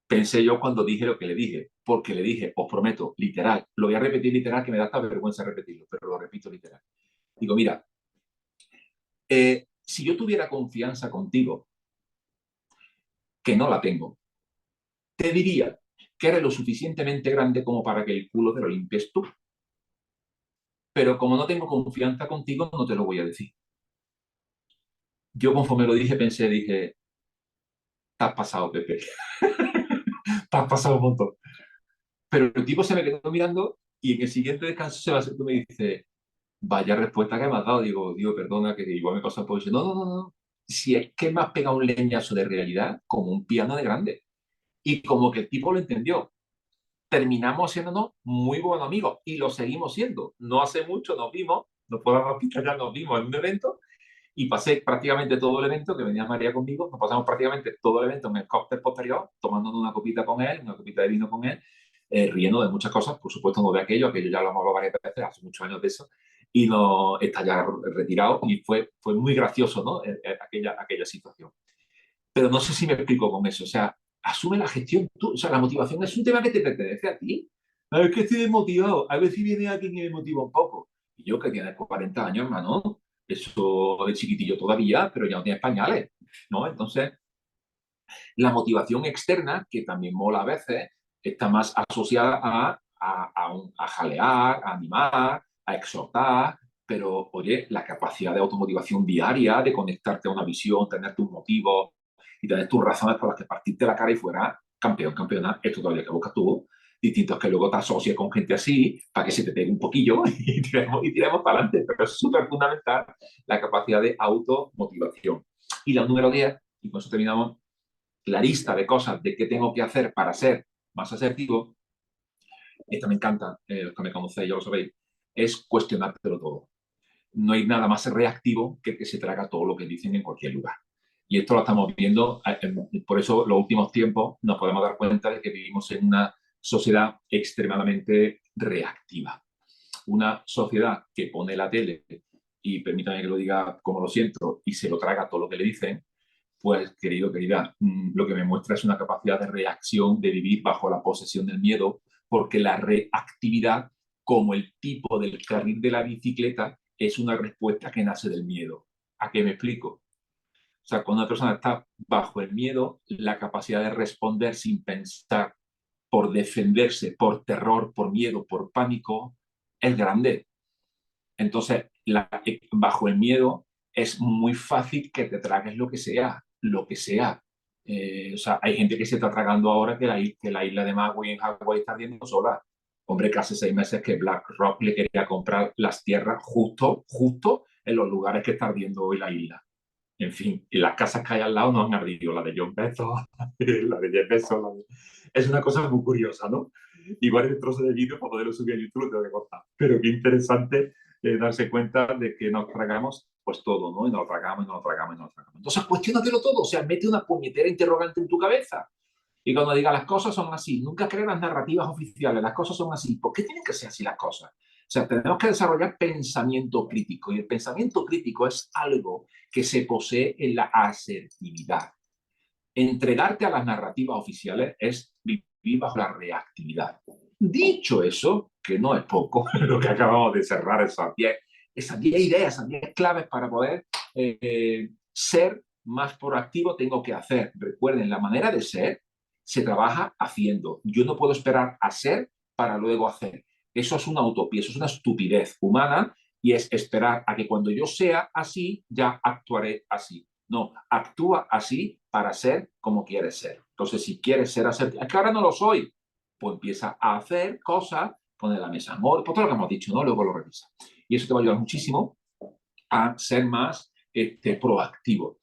Pensé yo cuando dije lo que le dije, porque le dije, os prometo, literal, lo voy a repetir literal, que me da hasta vergüenza repetirlo, pero lo repito literal. Digo, mira, si yo tuviera confianza contigo, que no la tengo, te diría que eres lo suficientemente grande como para que el culo te lo limpies tú. Pero como no tengo confianza contigo, no te lo voy a decir. Yo conforme lo dije, dije, te has pasado, Pepe. Te has pasado un montón. Pero el tipo se me quedó mirando y en el siguiente descanso se va a hacer, tú me dice, vaya respuesta que me has dado. Digo, perdona, que igual me pasa por eso. No, no, no, no. Si es que me has pegado un leñazo de realidad como un piano de grande. Y como que el tipo lo entendió. Terminamos siéndonos muy buenos amigos y lo seguimos siendo. No hace mucho nos vimos, nos podemos ya nos vimos en un evento y pasé prácticamente todo el evento, que venía María conmigo, nos pasamos prácticamente todo el evento en el cóctel posterior, tomándonos una copita con él, una copita de vino con él, riendo de muchas cosas, por supuesto no de aquello ya lo hemos hablado varias veces, hace muchos años de eso, y no está ya retirado y fue muy gracioso, ¿no? Aquella situación. Pero no sé si me explico con eso, o sea, asume la gestión tú, o sea, la motivación es un tema que te pertenece a ti. A ver, que estoy desmotivado, a ver si viene alguien y me motiva un poco. Y yo que tienes 40 años, hermano, eso de chiquitillo todavía, pero ya no tienes pañales, ¿no? Entonces, la motivación externa, que también mola a veces, está más asociada a jalear, a animar, a exhortar, pero oye, la capacidad de automotivación diaria, de conectarte a una visión, tener tus motivos y tener tus razones por las que partirte la cara y fuera campeón, campeona, esto todavía que buscas tú. Distinto es que luego te asocies con gente así para que se te pegue un poquillo y tiremos para adelante, pero es súper fundamental la capacidad de automotivación. Y la número 10, y con eso terminamos, la lista de cosas de qué tengo que hacer para ser más asertivo, esta me encanta, los que me conocéis ya lo sabéis, es cuestionártelo todo. No hay nada más reactivo que el que se traga todo lo que dicen en cualquier lugar. Y esto lo estamos viendo, por eso los últimos tiempos nos podemos dar cuenta de que vivimos en una sociedad extremadamente reactiva. Una sociedad que pone la tele, y permítame que lo diga como lo siento, y se lo traga todo lo que le dicen, pues, querido, querida, lo que me muestra es una capacidad de reacción, de vivir bajo la posesión del miedo, porque la reactividad, como el tipo del carril de la bicicleta, es una respuesta que nace del miedo. ¿A qué me explico? O sea, cuando una persona está bajo el miedo, la capacidad de responder sin pensar, por defenderse, por terror, por miedo, por pánico, es grande. Entonces, bajo el miedo es muy fácil que te tragues lo que sea, lo que sea. O sea, hay gente que se está tragando ahora que la isla de Maui en Hawái está ardiendo sola. Hombre, que hace 6 meses que BlackRock le quería comprar las tierras justo en los lugares que está ardiendo hoy la isla. En fin, y las casas que hay al lado no han ardido, la de John Bezos, la de Jeff Bezos. Es una cosa muy curiosa, ¿no? Igual el trozo de vídeo para poderlo subir a YouTube lo tengo que cortar. Pero qué interesante darse cuenta de que nos tragamos pues todo, ¿no? Y nos lo tragamos, y nos lo tragamos, y nos lo tragamos. Entonces, cuestiónatelo todo. O sea, mete una puñetera interrogante en tu cabeza. Y cuando diga las cosas son así, nunca creas las narrativas oficiales, las cosas son así. ¿Por qué tienen que ser así las cosas? O sea, tenemos que desarrollar pensamiento crítico. Y el pensamiento crítico es algo que se posee en la asertividad. Entregarte a las narrativas oficiales es vivir bajo la reactividad. Dicho eso, que no es poco, lo que acabamos de cerrar, esas 10 ideas, esas 10 claves para poder ser más proactivo, tengo que hacer. Recuerden, la manera de ser se trabaja haciendo. Yo no puedo esperar a ser para luego hacer. Eso es una utopía, eso es una estupidez humana y es esperar a que cuando yo sea así, ya actuaré así. No, actúa así para ser como quieres ser. Entonces, si quieres ser así, es que ahora no lo soy, pues empieza a hacer cosas, pone la mesa amor, por todo lo que hemos dicho, ¿no? Luego lo revisa. Y eso te va a ayudar muchísimo a ser más proactivo.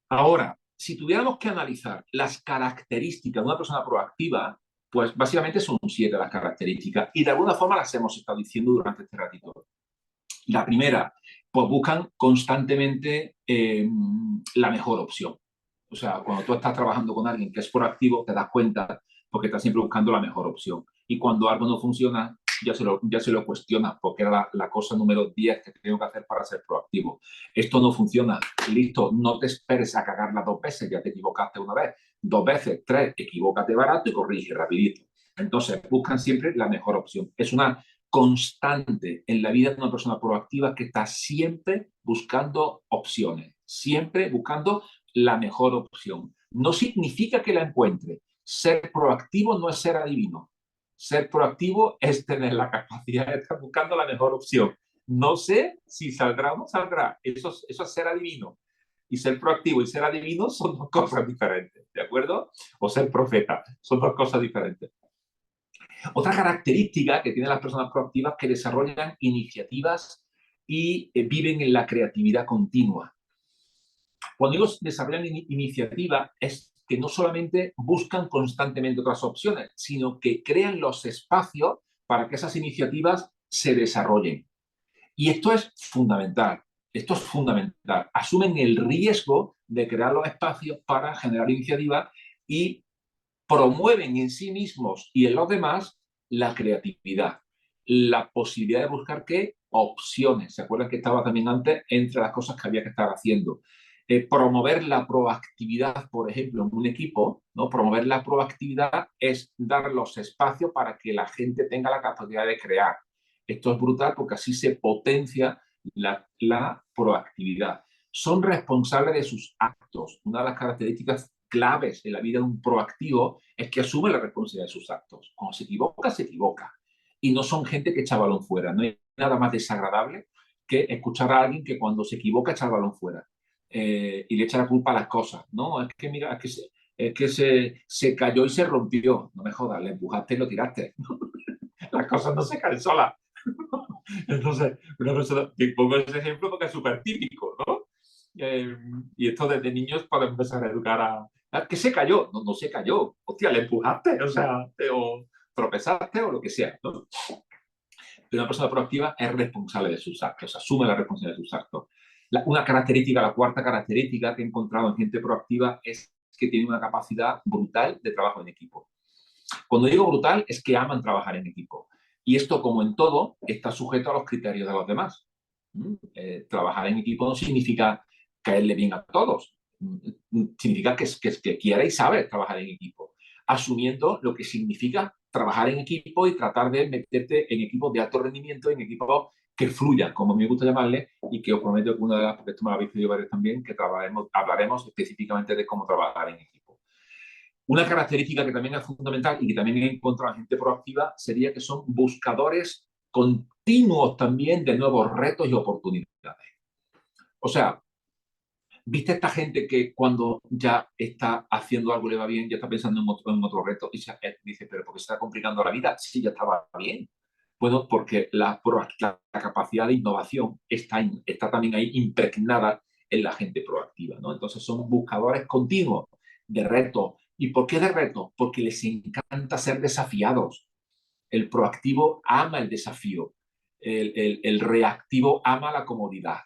Ahora, si tuviéramos que analizar las características de una persona proactiva, pues básicamente son 7 las características y de alguna forma las hemos estado diciendo durante este ratito. La primera, pues buscan constantemente la mejor opción. O sea, cuando tú estás trabajando con alguien que es proactivo, te das cuenta porque estás siempre buscando la mejor opción. Y cuando algo no funciona, ya se lo cuestionas porque era la cosa número 10 que tengo que hacer para ser proactivo. Esto no funciona, listo, no te esperes a cagarla 2 veces, ya te equivocaste una vez, 2 veces, 3, equivócate barato y corrige rapidito. Entonces, buscan siempre la mejor opción. Es una constante en la vida de una persona proactiva que está siempre buscando opciones, siempre buscando la mejor opción. No significa que la encuentre. Ser proactivo no es ser adivino. Ser proactivo es tener la capacidad de estar buscando la mejor opción. No sé si saldrá o no saldrá. Eso es ser adivino. Y ser proactivo y ser adivino son 2 cosas diferentes, ¿de acuerdo? O ser profeta, son 2 cosas diferentes. Otra característica que tienen las personas proactivas es que desarrollan iniciativas y viven en la creatividad continua. Cuando digo desarrollan iniciativa es que no solamente buscan constantemente otras opciones, sino que crean los espacios para que esas iniciativas se desarrollen. Y esto es fundamental. Esto es fundamental. Asumen el riesgo de crear los espacios para generar iniciativas y promueven en sí mismos y en los demás la creatividad, la posibilidad de buscar qué opciones. ¿Se acuerdan que estaba también antes entre las cosas que había que estar haciendo? Promover la proactividad, por ejemplo, en un equipo, ¿no? Promover la proactividad es dar los espacios para que la gente tenga la capacidad de crear. Esto es brutal porque así se potencia la proactividad. Son responsables de sus actos. Una de las características claves en la vida de un proactivo es que asume la responsabilidad de sus actos. Cuando se equivoca, se equivoca. Y no son gente que echa balón fuera. No hay nada más desagradable que escuchar a alguien que cuando se equivoca echa el balón fuera y le echa la culpa a las cosas. No, es que mira, es que se cayó y se rompió. No me jodas, le empujaste y lo tiraste. Las cosas no se caen solas. Entonces, una persona, te pongo ese ejemplo porque es súper típico, ¿no? Y esto desde niños podemos empezar a educar que se cayó, no, no se cayó, hostia, le empujaste, o sea, o tropezaste o lo que sea, ¿no? Pero una persona proactiva es responsable de sus actos, asume la responsabilidad de sus actos. Una característica, la cuarta característica que he encontrado en gente proactiva es que tiene una capacidad brutal de trabajo en equipo. Cuando digo brutal es que aman trabajar en equipo. Y esto, como en todo, está sujeto a los criterios de los demás. Trabajar en equipo no significa caerle bien a todos. Significa que quiera y sabe trabajar en equipo, asumiendo lo que significa trabajar en equipo y tratar de meterte en equipos de alto rendimiento, en equipos que fluya, como me gusta llamarle, y que os prometo que una de las, porque esto me lo habéis pedido varios también, que hablaremos específicamente de cómo trabajar en equipo. Una característica que también es fundamental y que también he encontrado en gente proactiva sería que son buscadores continuos también de nuevos retos y oportunidades. O sea, ¿viste esta gente que cuando ya está haciendo algo le va bien, ya está pensando en otro reto y dice, pero ¿por qué se está complicando la vida? Sí, ya estaba bien. Bueno, porque la capacidad de innovación está también ahí impregnada en la gente proactiva, ¿no? Entonces son buscadores continuos de retos. ¿Y por qué de retos? Porque les encanta ser desafiados. El proactivo ama el desafío. El reactivo ama la comodidad.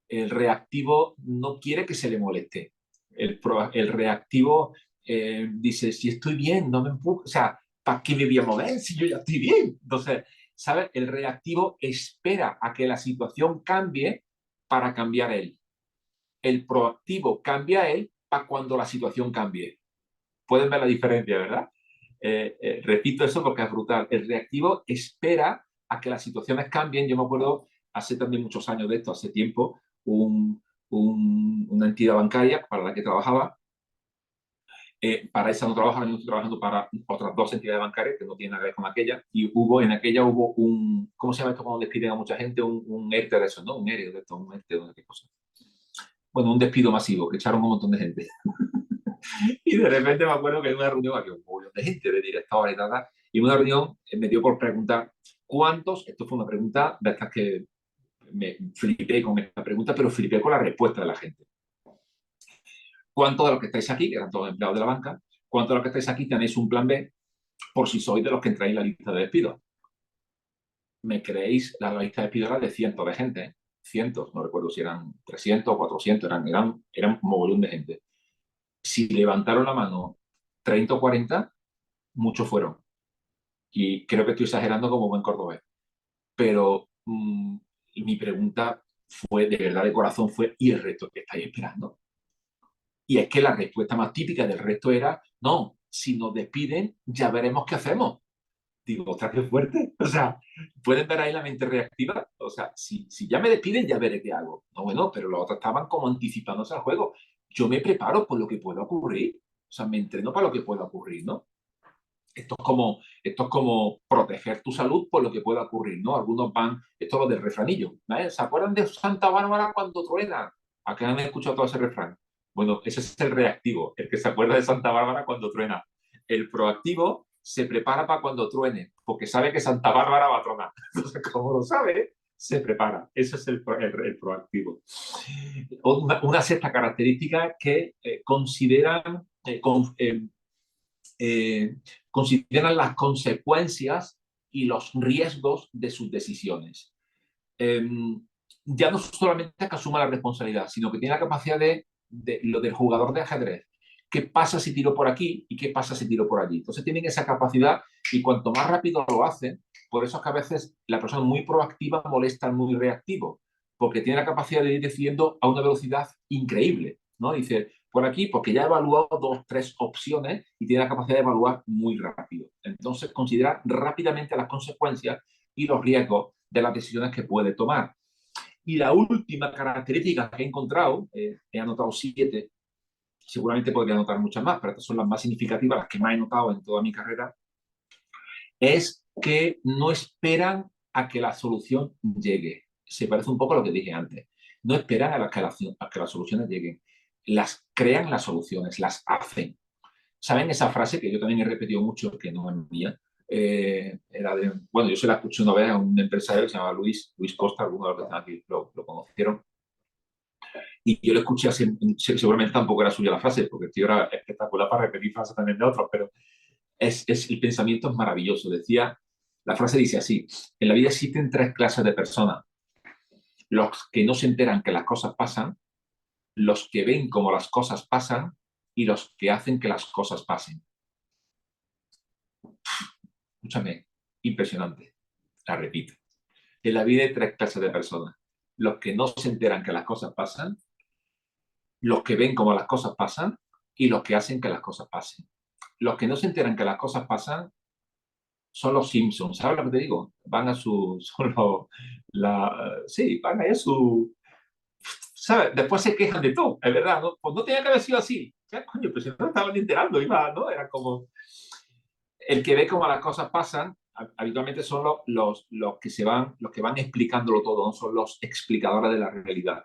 El reactivo no quiere que se le moleste. El reactivo dice, si estoy bien, no me empujo. O sea, ¿para qué me voy a mover si yo ya estoy bien? Entonces, ¿sabes? El reactivo espera a que la situación cambie para cambiar él. El proactivo cambia él para cuando la situación cambie. Pueden ver la diferencia, ¿verdad? Repito eso porque es brutal. El reactivo espera a que las situaciones cambien. Yo me acuerdo hace también muchos años de esto, hace tiempo, una entidad bancaria para la que trabajaba. Para esa no trabajaba, yo estoy trabajando para otras dos entidades bancarias que no tienen nada que ver con aquella. Y en aquella hubo ¿cómo se llama esto cuando despiden a mucha gente? Un ERTE de eso, ¿no? Un ERE de esto, un ERTE de qué cosa. Bueno, un despido masivo, que echaron un montón de gente. Y de repente me acuerdo que en una reunión había un montón de gente, de directores y tal, y en una reunión me dio por preguntar cuántos, esto fue una pregunta de estas que me flipé con esta pregunta, pero flipé con la respuesta de la gente. ¿Cuántos de los que estáis aquí, que eran todos empleados de la banca, cuántos de los que estáis aquí tenéis un plan B por si sois de los que entráis en la lista de despidos? ¿Me creéis? La lista de despidos era de cientos de gente, ¿eh? Cientos, no recuerdo si eran 300 o 400, eran un mogollón de gente. Si levantaron la mano 30 o 40, muchos fueron. Y creo que estoy exagerando como buen cordobés. Pero mi pregunta fue, de verdad, de corazón, fue, ¿y el resto que estáis esperando? Y es que la respuesta más típica del resto era, no, si nos despiden, ya veremos qué hacemos. Digo, ostras, qué fuerte. O sea, ¿pueden ver ahí la mente reactiva? O sea, si ya me despiden, ya veré qué hago. No, bueno, pero los otros estaban como anticipándose al juego. Yo me preparo por lo que pueda ocurrir. O sea, me entreno para lo que pueda ocurrir, ¿no? Esto es como proteger tu salud por lo que pueda ocurrir, ¿no? Algunos van, esto es lo del refranillo, ¿vale? ¿Se acuerdan de Santa Bárbara cuando truena? ¿A qué han escuchado todo ese refrán? Bueno, ese es el reactivo, el que se acuerda de Santa Bárbara cuando truena. El proactivo se prepara para cuando truene, porque sabe que Santa Bárbara va a tronar. Entonces, como lo sabe, se prepara. Ese es el proactivo. Una sexta característica que consideran eh, consideran las consecuencias y los riesgos de sus decisiones. Eh, ya no solamente que asuma la responsabilidad, sino que tiene la capacidad de lo del jugador de ajedrez. ¿Qué pasa si tiro por aquí y qué pasa si tiro por allí? Entonces tienen esa capacidad y cuanto más rápido lo hacen, por eso es que a veces la persona muy proactiva molesta al muy reactivo, porque tiene la capacidad de ir decidiendo a una velocidad increíble, ¿no? Dice, por aquí, porque ya ha evaluado dos, tres opciones y tiene la capacidad de evaluar muy rápido. Entonces, considera rápidamente las consecuencias y los riesgos de las decisiones que puede tomar. Y la última característica que he encontrado, he anotado 7, seguramente podría anotar muchas más, pero estas son las más significativas, las que más he notado en toda mi carrera, es que no esperan a que la solución llegue. Se parece un poco a lo que dije antes. No esperan a que las soluciones lleguen. Las crean las soluciones, las hacen. ¿Saben esa frase que yo también he repetido mucho, que no es mía? Era de, bueno, yo se la escuché una vez a un empresario que se llama Luis Costa, algunos de los que están aquí lo conocieron, y yo lo escuché así, seguramente tampoco era suya la frase, porque el tío era espectacular para repetir frases también de otros, pero el pensamiento es maravilloso. Decía, la frase dice así, en la vida existen tres clases de personas: los que no se enteran que las cosas pasan, los que ven cómo las cosas pasan y los que hacen que las cosas pasen. Escúchame, impresionante. La repito. En la vida hay tres clases de personas: los que no se enteran que las cosas pasan, los que ven cómo las cosas pasan y los que hacen que las cosas pasen. Los que no se enteran que las cosas pasan son los Simpsons, ¿sabes lo que te digo? Van a su, son los, sí, van a su, ¿sabes? Después se quejan de todo, es verdad, ¿no? Pues no tenía que haber sido así. Ya, coño, pero si no estaban enterando, iba, ¿no? Era como, el que ve cómo las cosas pasan, habitualmente son los que se van, los que van explicándolo todo, no son los explicadores de la realidad.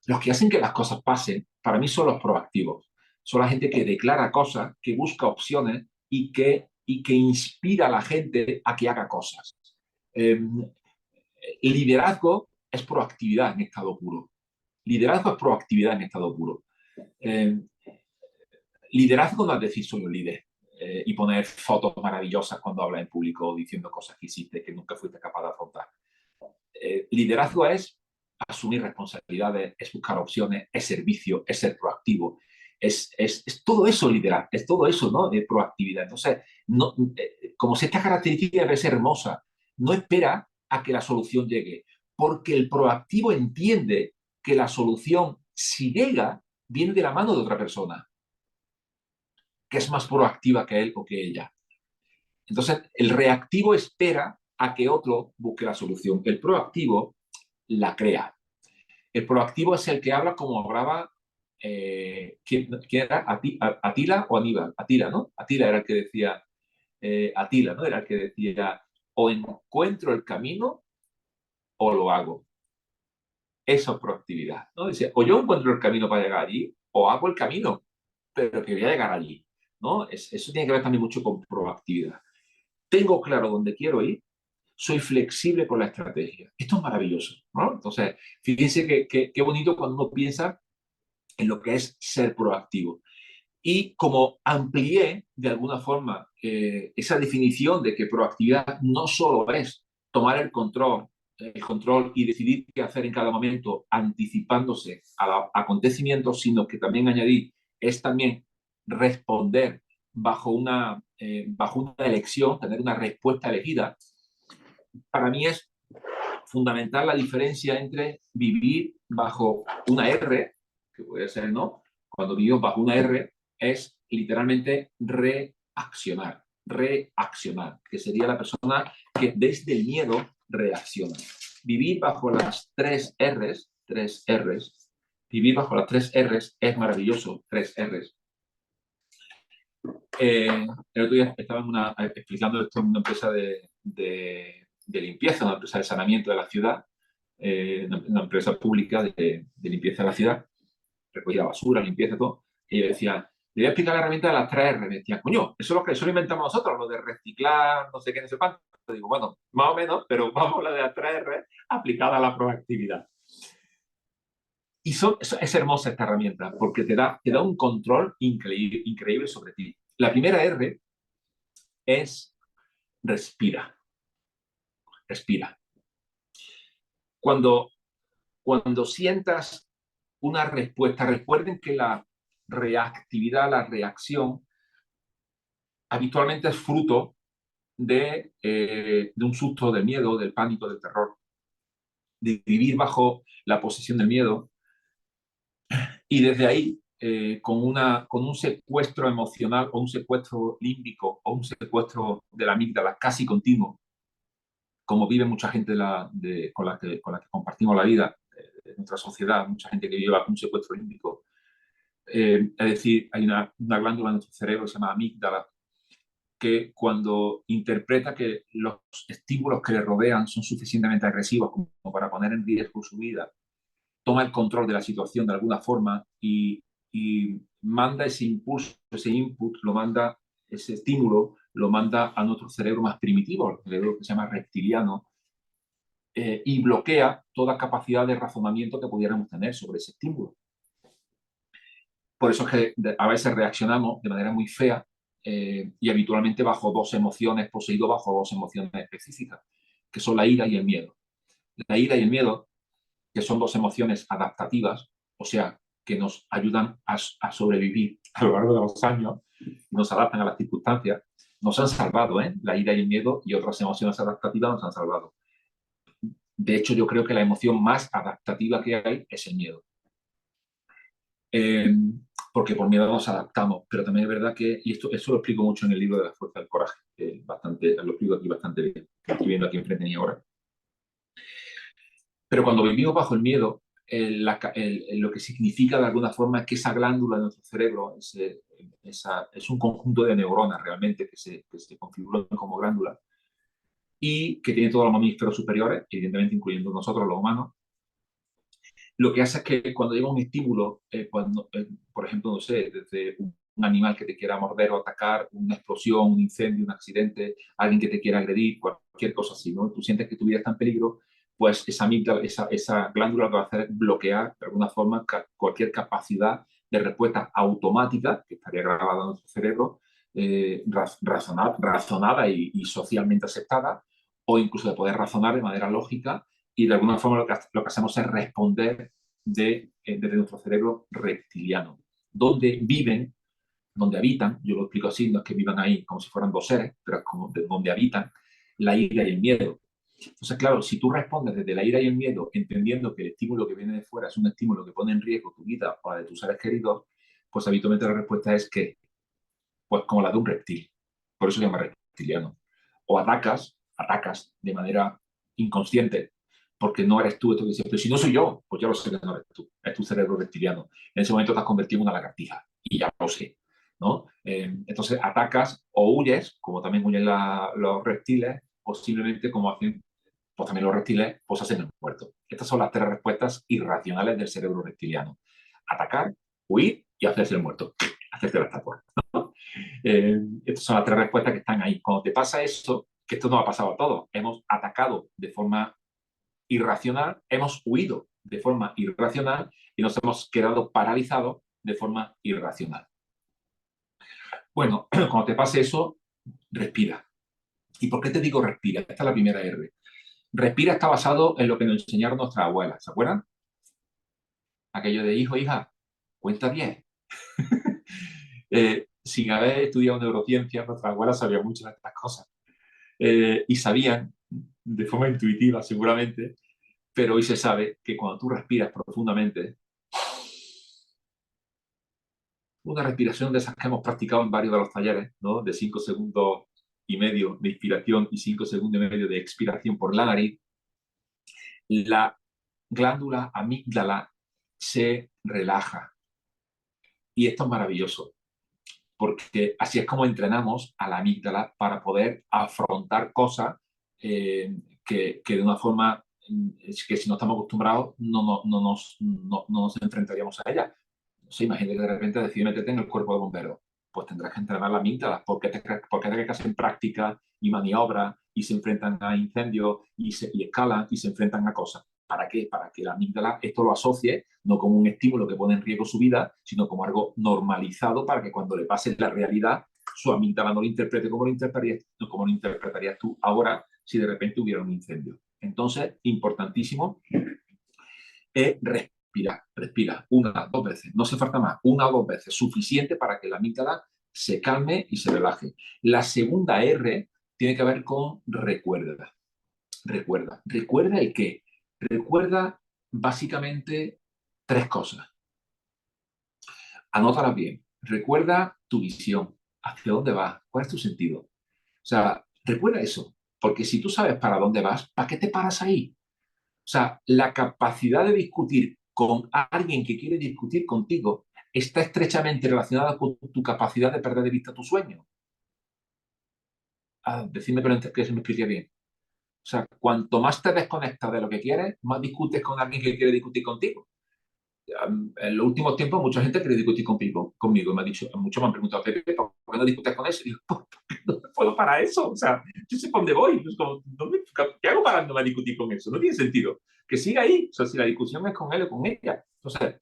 Los que hacen que las cosas pasen, para mí son los proactivos. Son la gente que declara cosas, que busca opciones y que inspira a la gente a que haga cosas. Eh, liderazgo es proactividad en estado puro. Liderazgo es proactividad en estado puro. Eh, liderazgo no es decir solo líder y poner fotos maravillosas cuando hablas en público diciendo cosas que hiciste que nunca fuiste capaz de afrontar. Liderazgo es asumir responsabilidades, es buscar opciones, es servicio, es ser proactivo. Es todo eso liderar, es todo eso, ¿no? De proactividad. Entonces, no, como si esta característica debe ser hermosa, no espera a que la solución llegue, porque el proactivo entiende que la solución, si llega, viene de la mano de otra persona, que es más proactiva que él o que ella. Entonces, el reactivo espera a que otro busque la solución. El proactivo la crea. El proactivo es el que habla como hablaba, ¿quién era? ¿Atila o Aníbal? Atila, ¿no? Atila era el que decía, Atila, ¿no? Era el que decía, o encuentro el camino o lo hago. Eso es proactividad, ¿no? Dice, o yo encuentro el camino para llegar allí, o hago el camino, pero que voy a llegar allí, ¿no? Eso tiene que ver también mucho con proactividad. Tengo claro dónde quiero ir, soy flexible con la estrategia. Esto es maravilloso, ¿no? Entonces, fíjense qué bonito cuando uno piensa en lo que es ser proactivo. Y como amplié de alguna forma esa definición de que proactividad no solo es tomar el control y decidir qué hacer en cada momento anticipándose a los acontecimientos, sino que también añadí es también responder bajo una elección, tener una respuesta elegida. Para mí es fundamental la diferencia entre vivir bajo una R, que puede ser, ¿no? Cuando vivimos bajo una R, es literalmente reaccionar, que sería la persona que desde el miedo reacciona. Vivir bajo las tres Rs, vivir bajo las tres Rs es maravilloso, tres Rs. El otro día estaba explicando esto en una empresa de limpieza, una empresa de saneamiento de la ciudad, una empresa pública de limpieza de la ciudad, recogida basura, limpieza, todo. Y yo decía, le voy a explicar la herramienta de las tres R. Me decía, coño, eso lo inventamos nosotros, lo de reciclar, no sé qué, no sé cuánto. Digo, bueno, más o menos, pero vamos a hablar de las tres R aplicada a la proactividad. Y es hermosa esta herramienta porque te da un control increíble sobre ti. La primera R es respira, respira. Cuando, cuando sientas una respuesta, recuerden que la reactividad, la reacción, habitualmente es fruto de un susto, del miedo, del pánico, del terror, de vivir bajo la posesión del miedo y desde ahí, con un secuestro emocional o un secuestro límbico o un secuestro de la amígdala casi continuo, como vive mucha gente con la que compartimos la vida, en nuestra sociedad, mucha gente que lleva un secuestro límbico. Es decir, hay una glándula en nuestro cerebro que se llama amígdala, que cuando interpreta que los estímulos que le rodean son suficientemente agresivos como para poner en riesgo su vida, toma el control de la situación de alguna forma y manda ese impulso, ese input, ese estímulo, lo manda a nuestro cerebro más primitivo, el cerebro que se llama reptiliano, y bloquea toda capacidad de razonamiento que pudiéramos tener sobre ese estímulo. Por eso es que a veces reaccionamos de manera muy fea y habitualmente bajo dos emociones, poseído bajo dos emociones específicas, que son la ira y el miedo. La ira y el miedo, que son dos emociones adaptativas, o sea, que nos ayudan a sobrevivir a lo largo de los años, nos adaptan a las circunstancias, nos han salvado, ¿eh? La ira y el miedo y otras emociones adaptativas nos han salvado. De hecho, yo creo que la emoción más adaptativa que hay es el miedo. Eh, porque por miedo nos adaptamos, pero también es verdad que, y eso lo explico mucho en el libro de la fuerza del coraje, que es bastante lo explico aquí bastante bien, que estoy viendo aquí enfrente de mí ahora. Pero cuando vivimos bajo el miedo, lo que significa de alguna forma es que esa glándula de nuestro cerebro es un conjunto de neuronas realmente que se configuran como glándulas y que tiene todos los mamíferos superiores, evidentemente incluyendo nosotros los humanos. Lo que hace es que cuando llega un estímulo, por ejemplo, no sé, desde un animal que te quiera morder o atacar, una explosión, un incendio, un accidente, alguien que te quiera agredir, cualquier cosa así, ¿no? Tú sientes que tu vida está en peligro, pues esa amígdala, esa glándula lo que va a hacer es bloquear de alguna forma cualquier capacidad de respuesta automática que estaría grabada en nuestro cerebro, razonada y socialmente aceptada, o incluso de poder razonar de manera lógica y de alguna forma lo que hacemos es responder desde nuestro cerebro reptiliano, donde viven, donde habitan, yo lo explico así, no es que vivan ahí como si fueran dos seres, pero es como de donde habitan la ira y el miedo. Entonces, claro, si tú respondes desde la ira y el miedo, entendiendo que el estímulo que viene de fuera es un estímulo que pone en riesgo tu vida o la de tus seres queridos, pues habitualmente la respuesta es que, pues como la de un reptil. Por eso se llama reptiliano. O atacas de manera inconsciente, porque no eres tú. Entonces dices, pero si no soy yo, pues ya lo sé que no eres tú, es tu cerebro reptiliano. En ese momento te has convertido en una lagartija, y ya lo sé, ¿no? Entonces atacas o huyes, como también huyen los reptiles, o simplemente como hacen pues también los reptiles, pues hacen el muerto. Estas son las tres respuestas irracionales del cerebro reptiliano. Atacar, huir y hacerse el muerto. Hacerte la estatua. Estas son las tres respuestas que están ahí. Cuando te pasa eso, que esto nos ha pasado a todos, hemos atacado de forma irracional, hemos huido de forma irracional y nos hemos quedado paralizados de forma irracional. Bueno, cuando te pase eso, respira. ¿Y por qué te digo respira? Esta es la primera R. Respira está basado en lo que nos enseñaron nuestras abuelas, ¿se acuerdan? Aquello de hijo, hija, cuenta 10. Sin haber estudiado neurociencias, nuestras abuelas sabían muchas de estas cosas. Y sabían, de forma intuitiva seguramente, pero hoy se sabe que cuando tú respiras profundamente, una respiración de esas que hemos practicado en varios de los talleres, ¿no? De 5 segundos y medio de inspiración y 5 segundos y medio de expiración por la nariz, la glándula amígdala se relaja. Y esto es maravilloso, porque así es como entrenamos a la amígdala para poder afrontar cosas que de una forma que si no estamos acostumbrados no nos enfrentaríamos a ellas. No sé, imagínate que de repente decides meterte en el cuerpo de bomberos. Pues tendrás que entrenar la amígdala, porque te que hacen práctica y maniobras y se enfrentan a incendios y escalan y se enfrentan a cosas. ¿Para qué? Para que la amígdala esto lo asocie no como un estímulo que pone en riesgo su vida, sino como algo normalizado para que cuando le pase la realidad, su amígdala no lo interprete como lo interpretarías tú ahora si de repente hubiera un incendio. Entonces, importantísimo es respira, una, dos veces, no hace falta más, una o dos veces, suficiente para que la amígdala se calme y se relaje. La segunda R tiene que ver con recuerda. ¿Recuerda el qué? Recuerda básicamente tres cosas. Anótalas bien. Recuerda tu visión, hacia dónde vas, cuál es tu sentido. O sea, recuerda eso, porque si tú sabes para dónde vas, ¿para qué te paras ahí? O sea, la capacidad de discutir con alguien que quiere discutir contigo está estrechamente relacionada con tu capacidad de perder de vista tu sueño. Decidme que se me explique bien. O sea, cuanto más te desconectas de lo que quieres, más discutes con alguien que quiere discutir contigo. En los últimos tiempos, mucha gente quiere discutir conmigo. Me ha dicho, muchos me han preguntado, Pepe, ¿por qué no discutes con eso? Y digo, no puedo para eso. O sea, yo sé por dónde voy. Es como, ¿qué hago parándome a discutir con eso? No tiene sentido. Que siga ahí. O sea, si la discusión es con él o con ella. Entonces,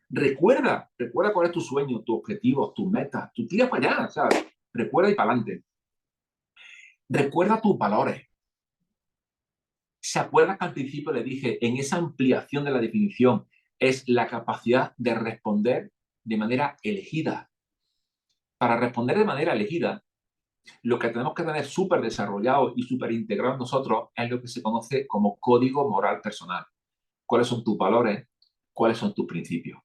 recuerda cuál es tu sueño, tus objetivos, tus metas. Tú tiras para allá, ¿sabes? Recuerda y para adelante. Recuerda tus valores. ¿Se acuerda que al principio le dije, en esa ampliación de la definición, es la capacidad de responder de manera elegida? Para responder de manera elegida, lo que tenemos que tener súper desarrollado y súper integrado en nosotros es lo que se conoce como código moral personal. ¿Cuáles son tus valores? ¿Cuáles son tus principios?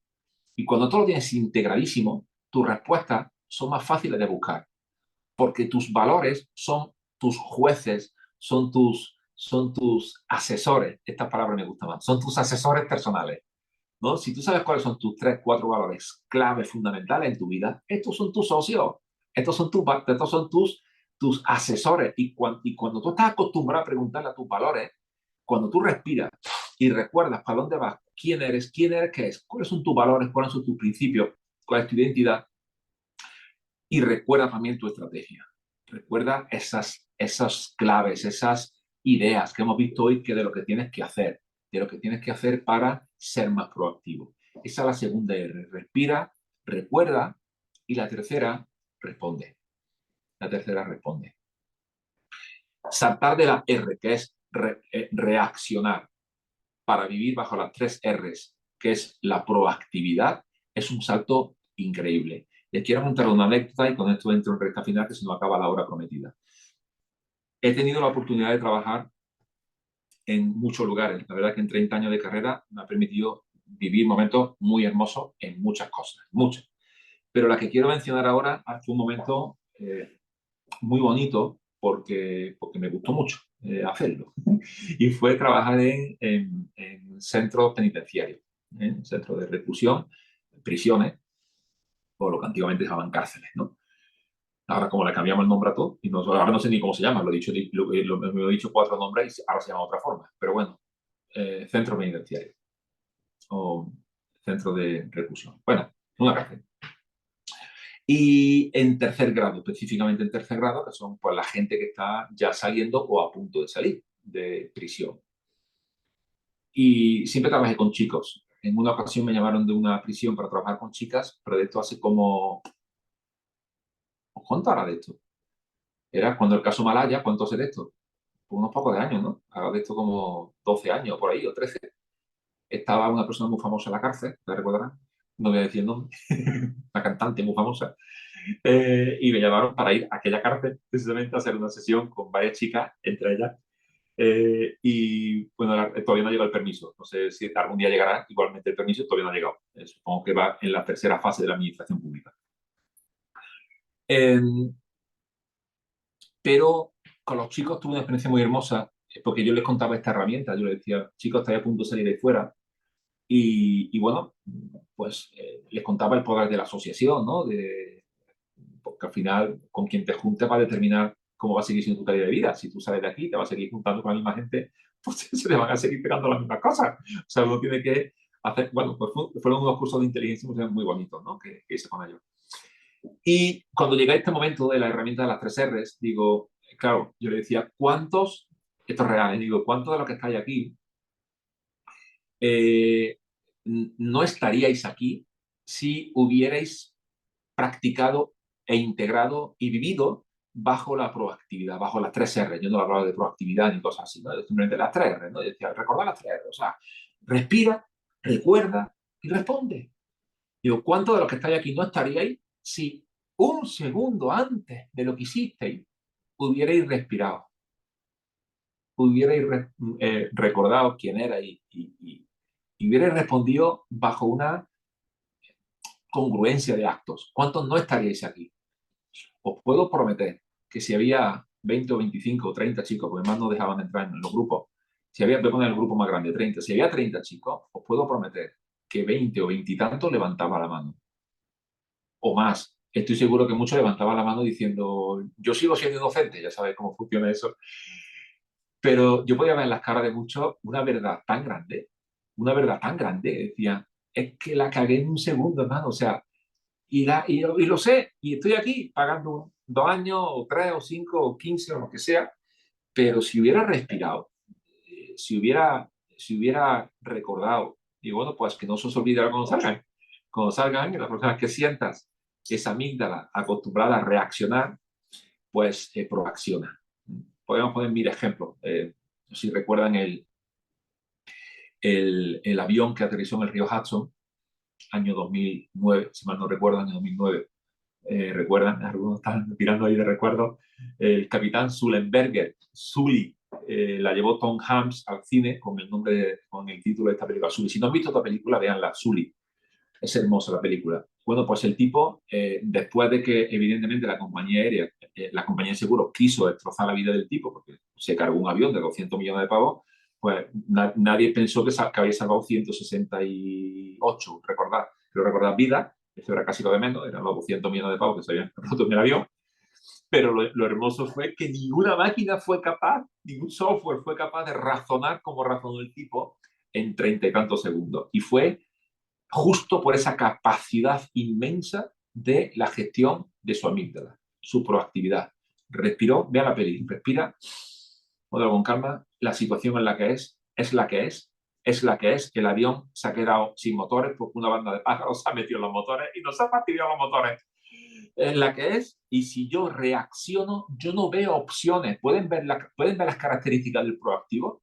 Y cuando tú lo tienes integradísimo, tus respuestas son más fáciles de buscar. porque tus valores son tus jueces, son tus asesores. Esta palabra me gusta más. Son tus asesores personales, ¿no? Si tú sabes cuáles son tus 3, 4 valores clave fundamentales en tu vida, estos son tus socios, estos son tus asesores. Y cuando tú estás acostumbrado a preguntarle a tus valores, cuando tú respiras y recuerdas para dónde vas, quién eres, qué es, cuáles son tus valores, cuáles son tus principios, cuál es tu identidad, y recuerda también tu estrategia. Recuerda esas claves, esas ideas que hemos visto hoy que de lo que tienes que hacer, de lo que tienes que hacer para ser más proactivo. Esa es la segunda R. Respira, recuerda, y la tercera, responde. La tercera, responde. Saltar de la R, que es reaccionar, para vivir bajo las 3 Rs, que es la proactividad, es un salto increíble. Les quiero contar una anécdota y con esto entro en recta final, que se nos acaba la hora prometida. He tenido la oportunidad de trabajar en muchos lugares. La verdad que en 30 años de carrera me ha permitido vivir momentos muy hermosos en muchas cosas, muchas. Pero la que quiero mencionar ahora fue un momento muy bonito porque me gustó mucho hacerlo. Y fue trabajar en centros penitenciarios, en centros de reclusión, prisiones, o lo que antiguamente llamaban cárceles, ¿no? Ahora, como le cambiamos el nombre a todo, y ahora no sé ni cómo se llama, me he dicho 4 nombres y ahora se llama de otra forma. Pero bueno, centro penitenciario o centro de reclusión. Bueno, una cárcel. Y en tercer grado, específicamente en tercer grado, que son pues, la gente que está ya saliendo o a punto de salir de prisión. Y siempre trabajé con chicos. En una ocasión me llamaron de una prisión para trabajar con chicas, pero de esto hace como... ¿Cuánto hará de esto? Era cuando el caso Malaya, ¿cuánto hace de esto? Pues unos pocos de años, ¿no? Ahora de esto como 12 años por ahí, o 13. Estaba una persona muy famosa en la cárcel, ¿te recordarás? No voy a decir el nombre. Una cantante muy famosa. Y me llamaron para ir a aquella cárcel, precisamente a hacer una sesión con varias chicas, entre ellas. Y bueno, todavía no ha llegado el permiso. No sé si algún día llegará igualmente el permiso, todavía no ha llegado. Supongo que va en la tercera fase de la administración pública. Pero con los chicos tuve una experiencia muy hermosa, porque yo les contaba esta herramienta. Yo les decía, chicos, estáis a punto de salir de fuera. Y bueno, pues les contaba el poder de la asociación, ¿no? Porque al final, con quien te juntes va a determinar cómo va a seguir siendo tu calidad de vida. Si tú sales de aquí, te vas a seguir juntando con la misma gente, pues se te van a seguir pegando las mismas cosas. O sea, uno tiene que hacer, bueno, pues fueron unos cursos de inteligencia muy bonitos, ¿no? Que hice con ellos. Y cuando llegué a este momento de la herramienta de las 3 Rs, digo, claro, yo le decía, ¿cuántos, esto es real, digo, cuántos de los que estáis aquí eh, no estaríais aquí si hubierais practicado e integrado y vivido bajo la proactividad, bajo las 3 R? Yo no hablaba de proactividad ni cosas así, ¿no? Simplemente las 3 R, ¿no? Yo decía, recordad las 3 R, o sea, respira, recuerda y responde. Digo, ¿cuántos de los que estáis aquí no estaríais si un segundo antes de lo que hicisteis hubierais respirado, hubierais recordado quién era y hubierais respondido bajo una congruencia de actos? ¿Cuántos no estaríais aquí? Os puedo prometer que si había 20 o 25 o 30 chicos, porque más no dejaban de entrar en los grupos, si había, voy a poner el grupo más grande, 30, si había 30 chicos, os puedo prometer que 20 o 20 y tantos levantaba la mano, o más. Estoy seguro que muchos levantaban la mano diciendo, yo sigo siendo inocente, ya sabéis cómo funciona eso. Pero yo podía ver en las caras de muchos una verdad tan grande, decía, es que la cagué en un segundo, hermano, o sea, y lo sé, y estoy aquí pagando 2 años, o 3, o 5, o 15, o lo que sea, pero si hubiera respirado, si hubiera recordado, y bueno, pues que no se os olvide cuando salgan, las personas que sientas esa amígdala acostumbrada a reaccionar, pues proacciona. Podemos poner mil ejemplos. Si recuerdan el avión que aterrizó en el río Hudson, año 2009, si mal no recuerdo, año 2009. ¿Recuerdan? Algunos están tirando ahí de recuerdo. El capitán Sullenberger, Sully, la llevó Tom Hanks al cine con el título de esta película, Sully. Si no han visto esta película, veanla, Sully. Es hermosa la película. Bueno, pues el tipo, después de que evidentemente la compañía aérea, la compañía de seguros quiso destrozar la vida del tipo porque se cargó un avión de 200 millones de pavos, pues nadie pensó que había salvado 168, recordar vidas, eso era casi lo de menos, eran los 200 millones de pavos que se habían roto en el avión, pero lo hermoso fue que ninguna máquina fue capaz, ningún software fue capaz de razonar como razonó el tipo en 30 y tantos segundos. Y fue justo por esa capacidad inmensa de la gestión de su amígdala, su proactividad. Respiró, vea la peli, respira, módelo con calma, la situación en la que es la que es la que es. El avión se ha quedado sin motores porque una banda de pájaros se ha metido en los motores y nos ha fastidiado los motores. Es la que es, y si yo reacciono, yo no veo opciones. ¿Pueden ver las características del proactivo?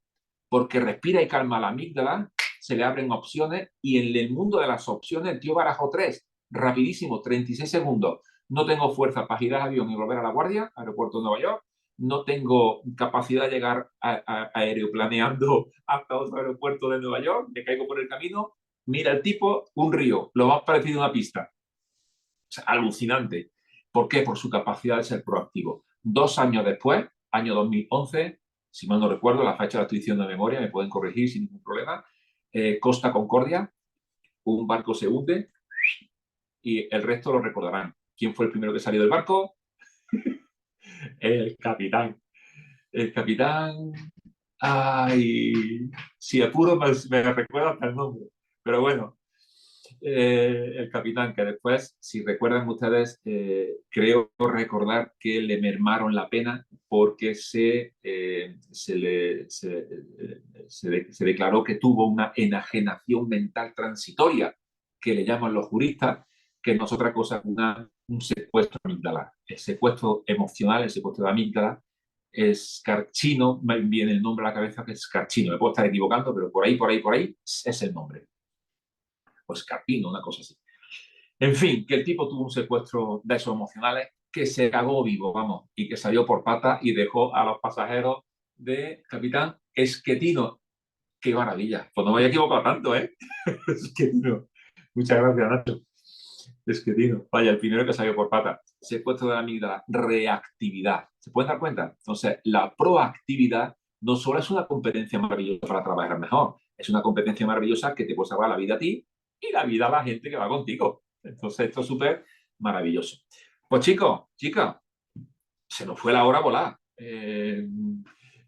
Porque respira y calma la amígdala, se le abren opciones y en el mundo de las opciones el tío barajó tres, rapidísimo, 36 segundos. No tengo fuerza para girar el avión y volver a La Guardia, aeropuerto de Nueva York. No tengo capacidad de llegar aeroplaneando hasta otro aeropuerto de Nueva York. Me caigo por el camino. Mira el tipo, un río, lo más parecido a una pista. O sea, alucinante. ¿Por qué? Por su capacidad de ser proactivo. 2 años después, año 2011, si mal no recuerdo, la fecha la estoy diciendo de memoria, me pueden corregir sin ningún problema, Costa Concordia, un barco se hunde y el resto lo recordarán. ¿Quién fue el primero que salió del barco? El capitán. El capitán... Ay, si apuro me recuerdo hasta el nombre. Pero bueno, el capitán, que después, si recuerdan ustedes, creo recordar que le mermaron la pena porque se declaró que tuvo una enajenación mental transitoria, que le llaman los juristas, que no es otra cosa que un secuestro amigdalar. El secuestro emocional, el secuestro de amígdala, es Carchino, me viene el nombre a la cabeza que es Carchino, me puedo estar equivocando, pero por ahí es el nombre. Pues Carpino, una cosa así. En fin, que el tipo tuvo un secuestro de esos emocionales que se cagó vivo, vamos, y que salió por pata y dejó a los pasajeros de Capitán Esquetino. ¡Qué maravilla! Pues no me había equivocado tanto, ¿eh? Esquetino. Muchas gracias, Nacho. Esquetino. Vaya, el primero que salió por pata. Secuestro de la amígdala, reactividad. ¿Se pueden dar cuenta? Entonces, la proactividad no solo es una competencia maravillosa para trabajar mejor, es una competencia maravillosa que te puede salvar la vida a ti y la vida a la gente que va contigo. Entonces, esto es súper maravilloso. Pues chicos, chicas, se nos fue la hora a volar.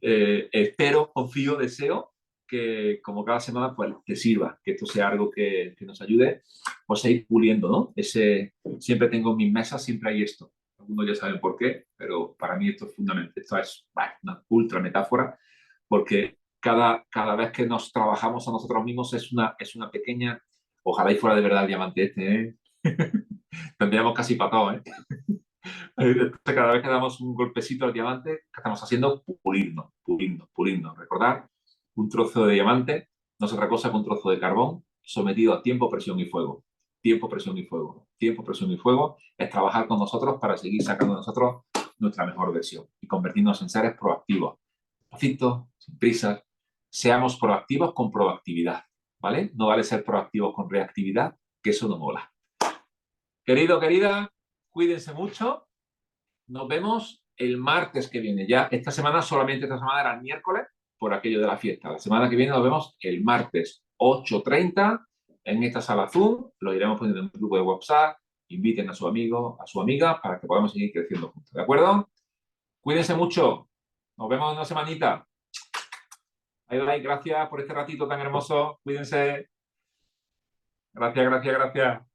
Espero, confío, deseo que como cada semana pues te sirva, que esto sea algo que nos ayude pues a ir puliendo, ¿no? Siempre tengo en mis mesas, siempre hay esto. Algunos ya saben por qué, pero para mí esto es fundamental. Esto es una ultra metáfora porque cada vez que nos trabajamos a nosotros mismos es una pequeña, ojalá y fuera de verdad el diamante este, ¿eh? Tendríamos casi patado, ¿eh? Cada vez que damos un golpecito al diamante, ¿qué estamos haciendo? Pulirnos, pulirnos, pulirnos. Recordar, un trozo de diamante no es otra cosa que un trozo de carbón sometido a tiempo, presión y fuego. Tiempo, presión y fuego. Tiempo, presión y fuego es trabajar con nosotros para seguir sacando de nosotros nuestra mejor versión y convertirnos en seres proactivos. Despacito, sin prisas. Seamos proactivos con proactividad, ¿vale? No vale ser proactivos con reactividad, que eso no mola. Querido, querida, cuídense mucho. Nos vemos el martes que viene. Ya solamente esta semana era el miércoles por aquello de la fiesta. La semana que viene nos vemos el martes 8:30 en esta sala Zoom. Lo iremos poniendo en un grupo de WhatsApp. Inviten a su amigo, a su amiga para que podamos seguir creciendo juntos. ¿De acuerdo? Cuídense mucho. Nos vemos en una semanita. Bye, bye. Gracias por este ratito tan hermoso. Cuídense. Gracias, gracias, gracias.